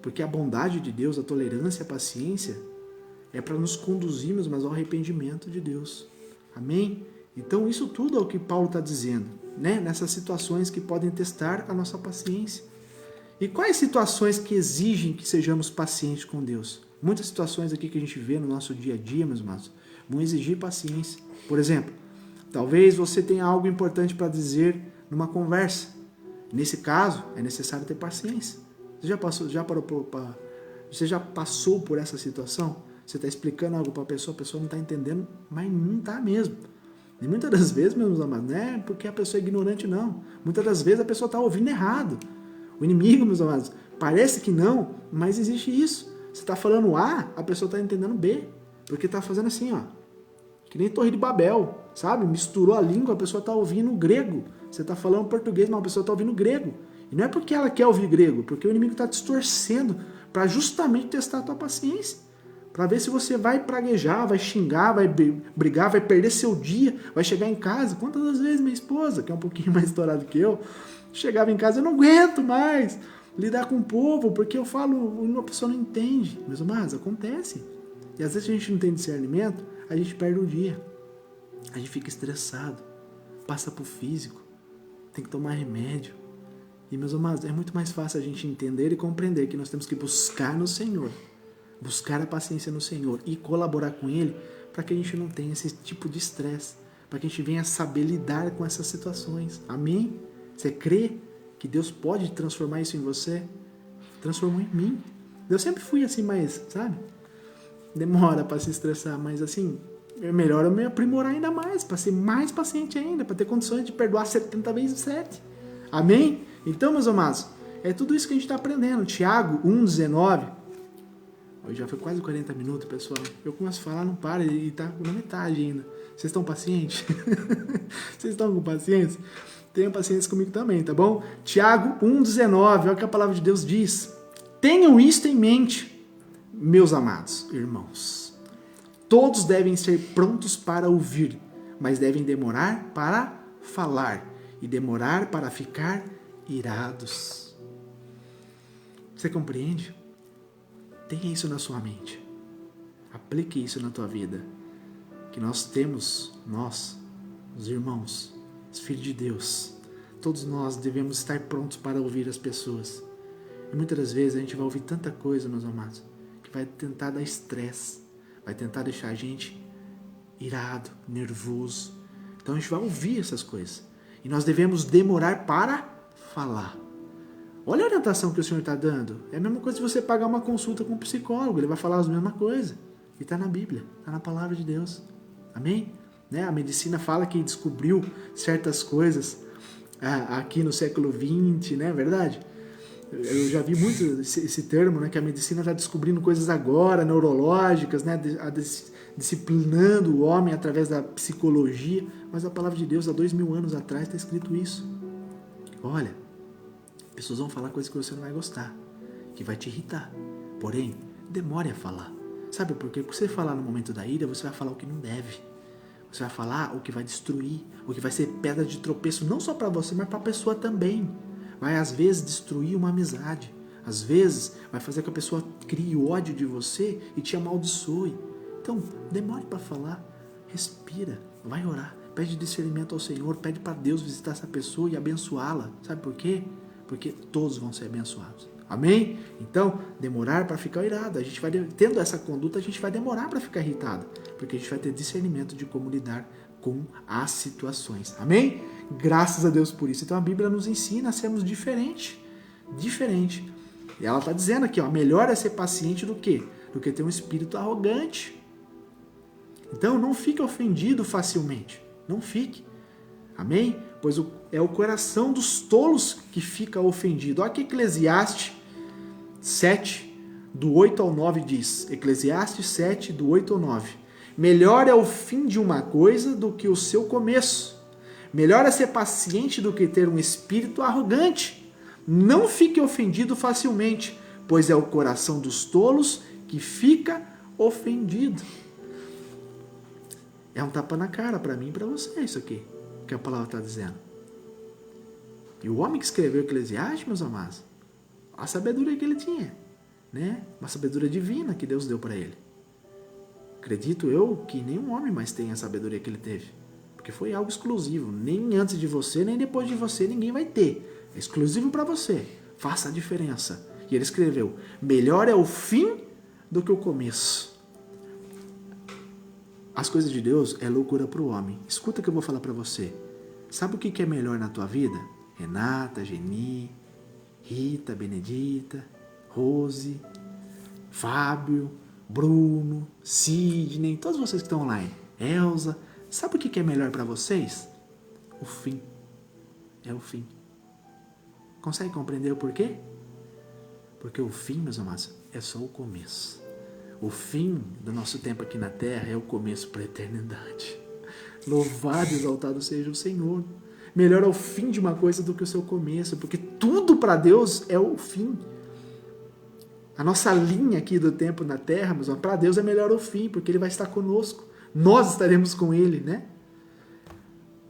Porque a bondade de Deus, a tolerância, a paciência é para nos conduzirmos ao arrependimento de Deus. Amém? Então isso tudo é o que Paulo está dizendo, né? Nessas situações que podem testar a nossa paciência. E quais situações que exigem que sejamos pacientes com Deus? Muitas situações aqui que a gente vê no nosso dia a dia, meus irmãos, vão exigir paciência. Por exemplo, talvez você tenha algo importante para dizer numa conversa. Nesse caso, é necessário ter paciência. Você já passou por essa situação? Você está explicando algo para a pessoa não está entendendo, mas não está mesmo. E muitas das vezes, meus amados, não é porque a pessoa é ignorante, não. Muitas das vezes a pessoa está ouvindo errado. O inimigo, meus amados, parece que não, mas existe isso. Você está falando A, a pessoa está entendendo B. Porque está fazendo assim, ó. Que nem Torre de Babel, sabe? Misturou a língua, a pessoa está ouvindo grego. Você está falando português, mas a pessoa está ouvindo grego. E não é porque ela quer ouvir grego, porque o inimigo está distorcendo para justamente testar a tua paciência. Para ver se você vai praguejar, vai xingar, vai brigar, vai perder seu dia, vai chegar em casa. Quantas vezes minha esposa, que é um pouquinho mais estourada que eu, chegava em casa, eu não aguento mais lidar com o povo, porque eu falo, uma pessoa não entende. Meus amados, acontece. E às vezes a gente não tem discernimento, a gente perde o dia. A gente fica estressado, passa pro físico, tem que tomar remédio. E, meus amados, é muito mais fácil a gente entender e compreender que nós temos que buscar no Senhor, buscar a paciência no Senhor e colaborar com Ele para que a gente não tenha esse tipo de estresse, para que a gente venha saber lidar com essas situações. Amém? Você crê que Deus pode transformar isso em você? Transformou em mim. Eu sempre fui assim, mas, sabe? Demora para se estressar, mas assim, é melhor eu me aprimorar ainda mais, para ser mais paciente ainda, para ter condições de perdoar 70 vezes 7. Amém? Então, meus amados, é tudo isso que a gente está aprendendo. Tiago 1,19. Hoje já foi quase 40 minutos, pessoal. Eu começo a falar, não para, e está na metade ainda. Vocês estão pacientes? Vocês estão com paciência? Tenham paciência comigo também, tá bom? Tiago 1,19, olha o que a palavra de Deus diz. Tenham isto em mente, meus amados irmãos. Todos devem ser prontos para ouvir, mas devem demorar para falar e demorar para ficar irados. Você compreende? Tenha isso na sua mente. Aplique isso na tua vida. Que nós, os irmãos, os filhos de Deus, todos nós devemos estar prontos para ouvir as pessoas. E muitas das vezes a gente vai ouvir tanta coisa, meus amados, que vai tentar dar estresse, vai tentar deixar a gente irado, nervoso. Então a gente vai ouvir essas coisas. E nós devemos demorar para falar. Olha a orientação que o Senhor está dando. É a mesma coisa se você pagar uma consulta com um psicólogo. Ele vai falar as mesmas coisas. E está na Bíblia, está na palavra de Deus. Amém? Né? A medicina fala que descobriu certas coisas aqui no século XX, não é verdade? Eu já vi muito esse termo, né, que a medicina está descobrindo coisas agora, neurológicas, né, disciplinando o homem através da psicologia, mas a palavra de Deus, há 2000 anos atrás, está escrito isso. Olha, pessoas vão falar coisas que você não vai gostar, que vai te irritar, porém, demore a falar. Sabe por quê? Porque você falar no momento da ira, você vai falar o que não deve. Você vai falar o que vai destruir, o que vai ser pedra de tropeço, não só para você, mas para a pessoa também. Vai, às vezes, destruir uma amizade. Às vezes, vai fazer que a pessoa crie ódio de você e te amaldiçoe. Então, demore para falar. Respira. Vai orar. Pede discernimento ao Senhor. Pede para Deus visitar essa pessoa e abençoá-la. Sabe por quê? Porque todos vão ser abençoados. Amém? Então, demorar para ficar irado. A gente vai, tendo essa conduta, a gente vai demorar para ficar irritado. Porque a gente vai ter discernimento de como lidar com as situações. Amém? Graças a Deus por isso. Então a Bíblia nos ensina a sermos diferentes. Diferente. E ela está dizendo aqui, ó, melhor é ser paciente do que ter um espírito arrogante. Então não fique ofendido facilmente. Não fique. Amém? Pois é o coração dos tolos que fica ofendido. Olha que Eclesiastes 7, do 8 ao 9 diz. Eclesiastes 7, do 8 ao 9. Melhor é o fim de uma coisa do que o seu começo. Melhor é ser paciente do que ter um espírito arrogante. Não fique ofendido facilmente, pois é o coração dos tolos que fica ofendido. É um tapa na cara para mim e para você isso aqui, que a palavra está dizendo. E o homem que escreveu Eclesiastes, meus amados, a sabedoria que ele tinha, né? Uma sabedoria divina que Deus deu para ele. Acredito eu que nenhum homem mais tem a sabedoria que ele teve. Porque foi algo exclusivo. Nem antes de você, nem depois de você, ninguém vai ter. É exclusivo para você. Faça a diferença. E ele escreveu, melhor é o fim do que o começo. As coisas de Deus é loucura para o homem. Escuta o que eu vou falar para você. Sabe o que é melhor na tua vida? Renata, Geni, Rita, Benedita, Rose, Fábio, Bruno, Sidney, todos vocês que estão online, Elza. Sabe o que é melhor para vocês? O fim. É o fim. Consegue compreender o porquê? Porque o fim, meus amados, é só o começo. O fim do nosso tempo aqui na terra é o começo para a eternidade. Louvado e exaltado seja o Senhor. Melhor é o fim de uma coisa do que o seu começo, porque tudo para Deus é o fim. A nossa linha aqui do tempo na terra, meus amados, para Deus é melhor o fim, porque Ele vai estar conosco. Nós estaremos com Ele, né?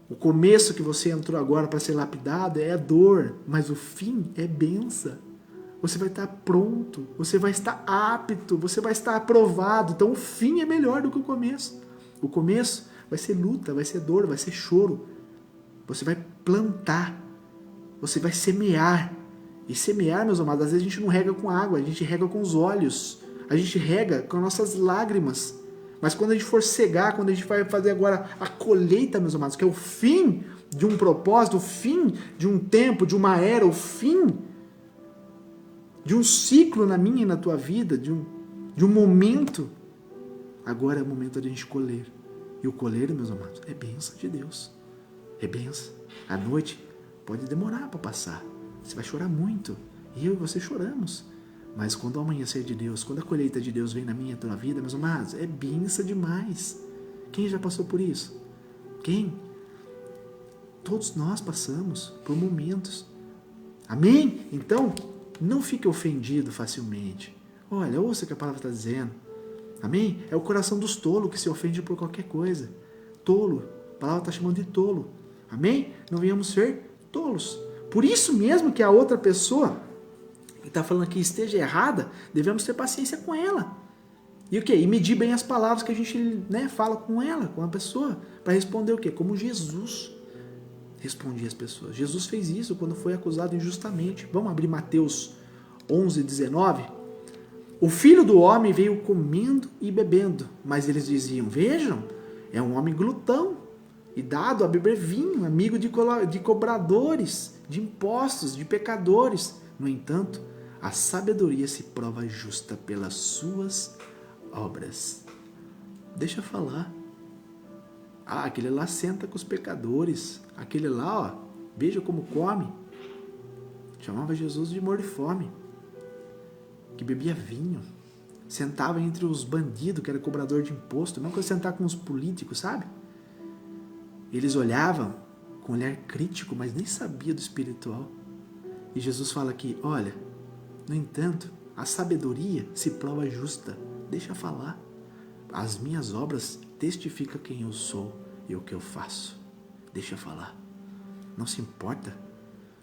O começo que você entrou agora para ser lapidado é dor, mas o fim é bênção. Você vai estar pronto, você vai estar apto, você vai estar aprovado. Então o fim é melhor do que o começo. O começo vai ser luta, vai ser dor, vai ser choro. Você vai plantar, você vai semear. E semear, meus amados, às vezes a gente não rega com água, a gente rega com os olhos, a gente rega com nossas lágrimas. Mas quando a gente for cegar, quando a gente vai fazer agora a colheita, meus amados, que é o fim de um propósito, o fim de um tempo, de uma era, o fim de um ciclo na minha e na tua vida, de um momento, agora é o momento de a gente colher. E o colher, meus amados, é bênção de Deus. É bênção. A noite pode demorar para passar. Você vai chorar muito. E eu e você choramos. Mas quando o amanhecer de Deus, quando a colheita de Deus vem na minha e na tua vida, meus amados, é bênção demais. Quem já passou por isso? Quem? Todos nós passamos por momentos. Amém? Então, não fique ofendido facilmente. Olha, ouça o que a palavra está dizendo. Amém? É o coração dos tolos que se ofende por qualquer coisa. Tolo. A palavra está chamando de tolo. Amém? Não venhamos ser tolos. Por isso mesmo que a outra pessoa que está falando que esteja errada, devemos ter paciência com ela. E o quê? E medir bem as palavras que a gente, né, fala com ela, com a pessoa, para responder o quê? Como Jesus respondia às pessoas. Jesus fez isso quando foi acusado injustamente. Vamos abrir Mateus 11, 19? O Filho do Homem veio comendo e bebendo, mas eles diziam, vejam, é um homem glutão e dado a beber vinho, amigo de cobradores, de impostos, de pecadores. No entanto, a sabedoria se prova justa pelas suas obras. Deixa eu falar. Aquele lá senta com os pecadores. Aquele lá, ó, veja como come. Chamava Jesus de morto de fome. Que bebia vinho. Sentava entre os bandidos, que era cobrador de imposto. Não coisa sentar com os políticos, sabe? Eles olhavam com um olhar crítico, mas nem sabia do espiritual. E Jesus fala aqui, olha, no entanto, a sabedoria se prova justa. Deixa eu falar. As minhas obras testificam quem eu sou e o que eu faço. Deixa eu falar. Não se importa.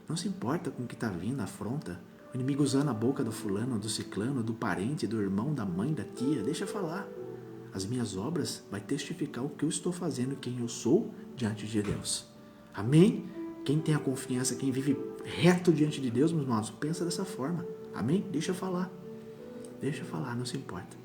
Não se importa com o que está vindo, a afronta. O inimigo usando a boca do fulano, do ciclano, do parente, do irmão, da mãe, da tia. Deixa eu falar. As minhas obras vai testificar o que eu estou fazendo e quem eu sou diante de Deus. Amém? Quem tem a confiança, quem vive reto diante de Deus, meus irmãos, pensa dessa forma. Amém? Deixa eu falar. Deixa eu falar, não se importa.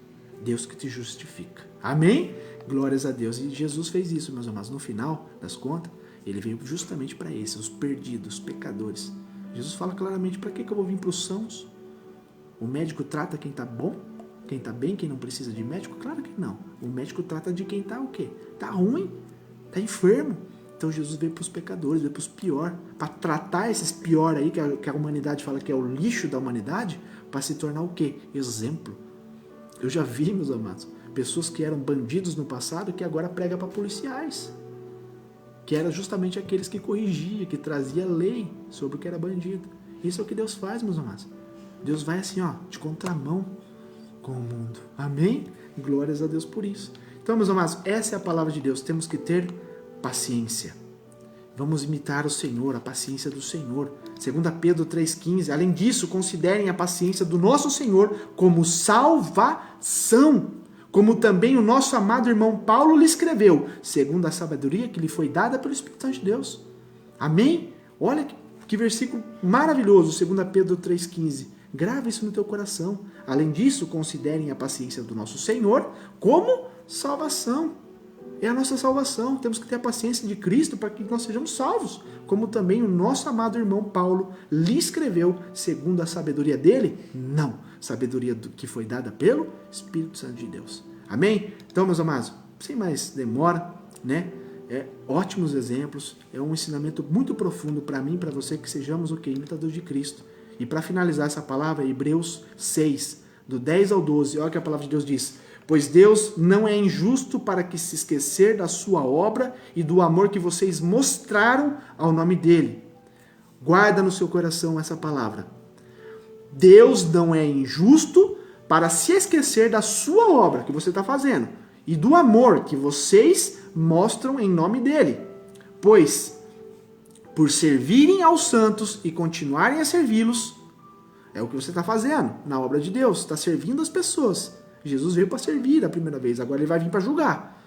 Deus que te justifica. Amém? Glórias a Deus. E Jesus fez isso, meus amados. No final das contas, ele veio justamente para esses, os perdidos, os pecadores. Jesus fala claramente, para que eu vou vir para os sãos? O médico trata quem está bom? Quem está bem, quem não precisa de médico? Claro que não. O médico trata de quem está o quê? Está ruim, está enfermo. Então Jesus veio para os pecadores, veio para os pior, para tratar esses pior aí, que a humanidade fala que é o lixo da humanidade, para se tornar o quê? Exemplo. Eu já vi, meus amados, pessoas que eram bandidos no passado, que agora pregam para policiais. Que era justamente aqueles que corrigia, que trazia lei sobre o que era bandido. Isso é o que Deus faz, meus amados. Deus vai assim, ó, de contramão com o mundo. Amém? Glórias a Deus por isso. Então, meus amados, essa é a palavra de Deus. Temos que ter paciência. Vamos imitar o Senhor, a paciência do Senhor. 2 Pedro 3,15. Além disso, considerem a paciência do nosso Senhor como salvação, como também o nosso amado irmão Paulo lhe escreveu, segundo a sabedoria que lhe foi dada pelo Espírito Santo de Deus. Amém? Olha que versículo maravilhoso, 2 Pedro 3,15. Grava isso no teu coração. Além disso, considerem a paciência do nosso Senhor como salvação. É a nossa salvação. Temos que ter a paciência de Cristo para que nós sejamos salvos. Como também o nosso amado irmão Paulo lhe escreveu, segundo a sabedoria dele? Não. Sabedoria que foi dada pelo Espírito Santo de Deus. Amém? Então, meus amados, sem mais demora, né? ótimos exemplos, é um ensinamento muito profundo para mim e para você, que sejamos o que? Imitadores de Cristo. E para finalizar essa palavra, Hebreus 6, do 10 ao 12, olha o que a palavra de Deus diz. Pois Deus não é injusto para que se esquecer da sua obra e do amor que vocês mostraram ao nome dele. Guarda no seu coração essa palavra. Deus não é injusto para se esquecer da sua obra que você está fazendo e do amor que vocês mostram em nome dele. Pois, por servirem aos santos e continuarem a servi-los, é o que você está fazendo na obra de Deus, está servindo as pessoas. Jesus veio para servir a primeira vez, agora ele vai vir para julgar.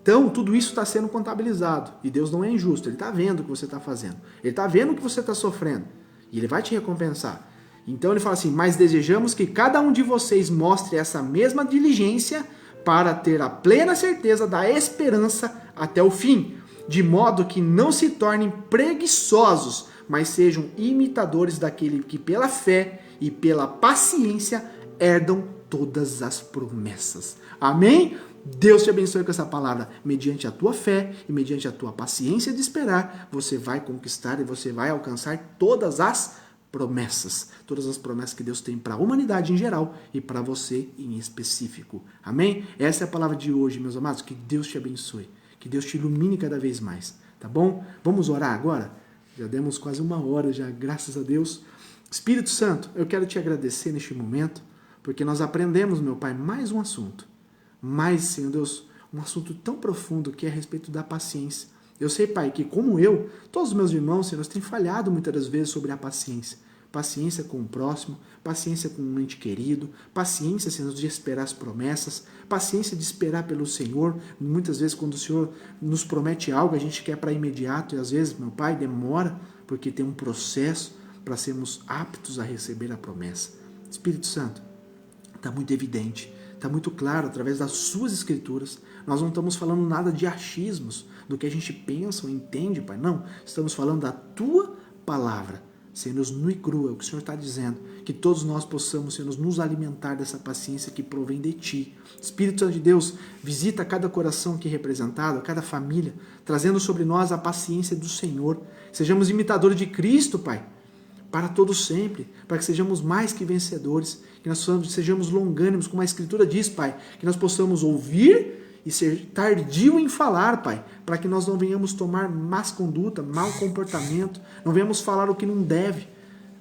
Então, tudo isso está sendo contabilizado. E Deus não é injusto, ele está vendo o que você está fazendo. Ele está vendo o que você está sofrendo. E ele vai te recompensar. Então ele fala assim, mas desejamos que cada um de vocês mostre essa mesma diligência para ter a plena certeza da esperança até o fim, de modo que não se tornem preguiçosos, mas sejam imitadores daquele que pela fé e pela paciência herdam todas as promessas. Amém? Deus te abençoe com essa palavra. Mediante a tua fé e mediante a tua paciência de esperar, você vai conquistar e você vai alcançar todas as promessas. Todas as promessas que Deus tem para a humanidade em geral e para você em específico. Amém? Essa é a palavra de hoje, meus amados. Que Deus te abençoe. Que Deus te ilumine cada vez mais. Tá bom? Vamos orar agora? Já demos quase 1 hora já, graças a Deus. Espírito Santo, eu quero te agradecer neste momento, porque nós aprendemos, meu Pai, mais um assunto. Mais, Senhor Deus, um assunto tão profundo que é a respeito da paciência. Eu sei, Pai, que como eu, todos os meus irmãos, Senhor, nós temos falhado muitas das vezes sobre a paciência. Paciência com o próximo, paciência com um ente querido, paciência, Senhor, de esperar as promessas, paciência de esperar pelo Senhor. Muitas vezes, quando o Senhor nos promete algo, a gente quer para imediato e às vezes, meu Pai, demora, porque tem um processo para sermos aptos a receber a promessa. Espírito Santo, está muito evidente, está muito claro através das suas escrituras. Nós não estamos falando nada de achismos, do que a gente pensa ou entende, Pai. Não, estamos falando da tua palavra, Senhor, nua e crua, é o que o Senhor está dizendo. Que todos nós possamos, Senhor, nos alimentar dessa paciência que provém de Ti. Espírito Santo de Deus, visita cada coração aqui representado, cada família, trazendo sobre nós a paciência do Senhor. Sejamos imitadores de Cristo, Pai, para todos sempre, para que sejamos mais que vencedores, que nós sejamos longânimos, como a Escritura diz, Pai, que nós possamos ouvir e ser tardio em falar, Pai, para que nós não venhamos tomar más conduta, mau comportamento, não venhamos falar o que não deve,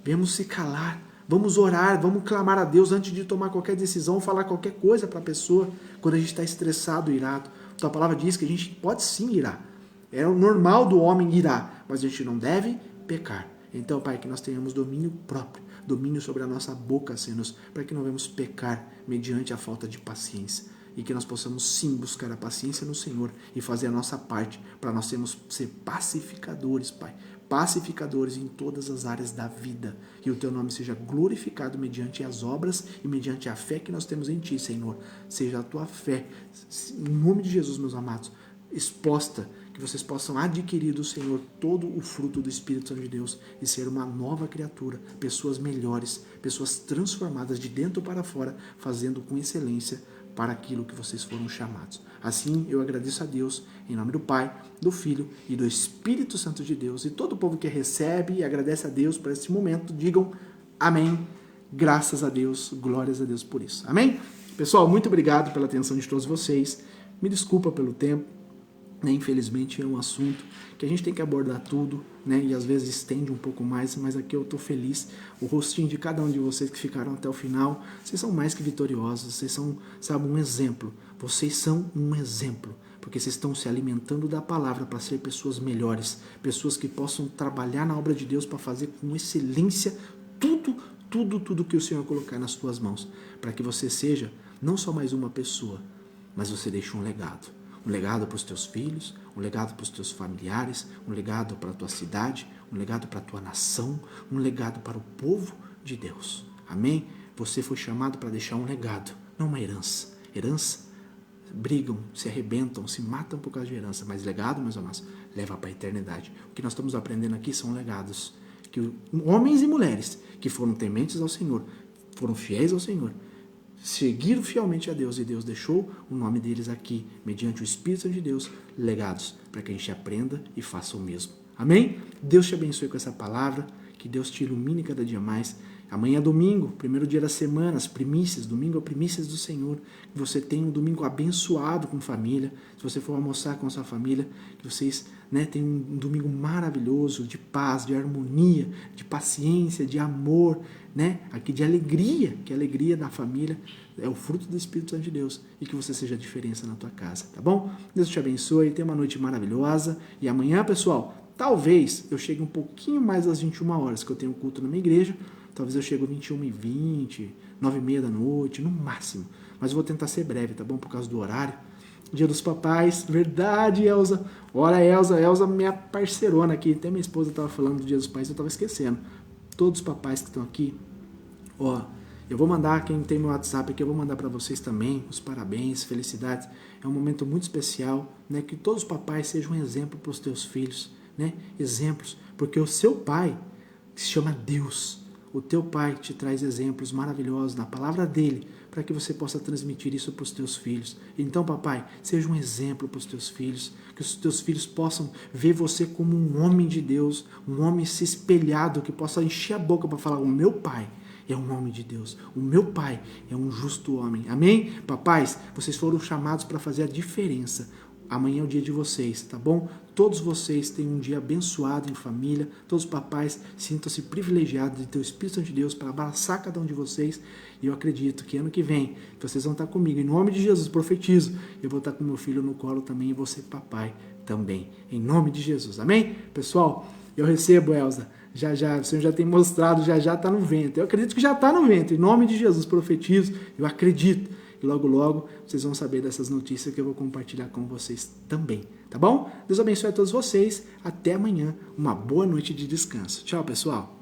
venhamos se calar, vamos orar, vamos clamar a Deus antes de tomar qualquer decisão, falar qualquer coisa para a pessoa, quando a gente está estressado, irado. Tua palavra diz que a gente pode sim irar, é o normal do homem irar, mas a gente não deve pecar. Então, Pai, que nós tenhamos domínio próprio, domínio sobre a nossa boca, Senhor, para que não venhamos pecar mediante a falta de paciência. E que nós possamos sim buscar a paciência no Senhor e fazer a nossa parte para nós ser pacificadores, Pai. Pacificadores em todas as áreas da vida. Que o Teu nome seja glorificado mediante as obras e mediante a fé que nós temos em Ti, Senhor. Seja a Tua fé, em nome de Jesus, meus amados, exposta, que vocês possam adquirir do Senhor todo o fruto do Espírito Santo de Deus e ser uma nova criatura, pessoas melhores, pessoas transformadas de dentro para fora, fazendo com excelência para aquilo que vocês foram chamados. Assim, eu agradeço a Deus, em nome do Pai, do Filho e do Espírito Santo de Deus. E todo o povo que recebe e agradece a Deus por esse momento, digam amém, graças a Deus, glórias a Deus por isso. Amém? Pessoal, muito obrigado pela atenção de todos vocês. Me desculpa pelo tempo, né? Infelizmente é um assunto que a gente tem que abordar tudo, né? E às vezes estende um pouco mais, mas aqui eu estou feliz. O rostinho de cada um de vocês que ficaram até o final, vocês são mais que vitoriosos, vocês são, sabe, um exemplo. Vocês são um exemplo, porque vocês estão se alimentando da palavra para ser pessoas melhores, pessoas que possam trabalhar na obra de Deus para fazer com excelência tudo que o Senhor colocar nas tuas mãos, para que você seja não só mais uma pessoa, mas você deixe um legado. Um legado para os teus filhos, um legado para os teus familiares, um legado para a tua cidade, um legado para a tua nação, um legado para o povo de Deus. Amém? Você foi chamado para deixar um legado, não uma herança. Herança, brigam, se arrebentam, se matam por causa de herança, mas legado, meus amados, leva para a eternidade. O que nós estamos aprendendo aqui são legados, que homens e mulheres que foram tementes ao Senhor, foram fiéis ao Senhor, seguiram fielmente a Deus e Deus deixou o nome deles aqui, mediante o Espírito de Deus, legados, para que a gente aprenda e faça o mesmo. Amém? Deus te abençoe com essa palavra, que Deus te ilumine cada dia mais. Amanhã é domingo, primeiro dia da semana, as primícias, domingo é primícias do Senhor. Que você tenha um domingo abençoado com família. Se você for almoçar com a sua família, que vocês tenham um domingo maravilhoso, de paz, de harmonia, de paciência, de amor, aqui de alegria, que a alegria da família é o fruto do Espírito Santo de Deus, e que você seja a diferença na tua casa, tá bom? Deus te abençoe, tenha uma noite maravilhosa, e amanhã, pessoal, talvez eu chegue um pouquinho mais às 21 horas, que eu tenho culto na minha igreja. Talvez eu chegue às 21h20, 9h30 da noite, no máximo. Mas eu vou tentar ser breve, tá bom? Por causa do horário. Dia dos Papais, verdade, Elza. Olha, Elza, minha parceirona aqui. Até minha esposa estava falando do Dia dos Pais, eu estava esquecendo. Todos os papais que estão aqui, eu vou mandar, quem tem meu WhatsApp aqui, eu vou mandar para vocês também os parabéns, felicidades. É um momento muito especial, que todos os papais sejam um exemplo para os teus filhos, exemplos, porque o seu pai se chama Deus. O teu pai te traz exemplos maravilhosos na palavra dele, para que você possa transmitir isso para os teus filhos. Então, papai, seja um exemplo para os teus filhos, que os teus filhos possam ver você como um homem de Deus, um homem se espelhado, que possa encher a boca para falar: o meu pai é um homem de Deus, o meu pai é um justo homem. Amém? Papais, vocês foram chamados para fazer a diferença. Amanhã é o dia de vocês, tá bom? Todos vocês tenham um dia abençoado em família. Todos os papais sintam-se privilegiados de ter o Espírito de Deus para abraçar cada um de vocês. E eu acredito que ano que vem vocês vão estar comigo. Em nome de Jesus, profetizo. Eu vou estar com meu filho no colo também e você, papai, também. Em nome de Jesus. Amém? Pessoal, eu recebo, Elza. Já, o Senhor já tem mostrado, já está no vento. Eu acredito que já está no vento. Em nome de Jesus, profetizo. Eu acredito. E logo, logo, vocês vão saber dessas notícias que eu vou compartilhar com vocês também. Tá bom? Deus abençoe a todos vocês. Até amanhã. Uma boa noite de descanso. Tchau, pessoal.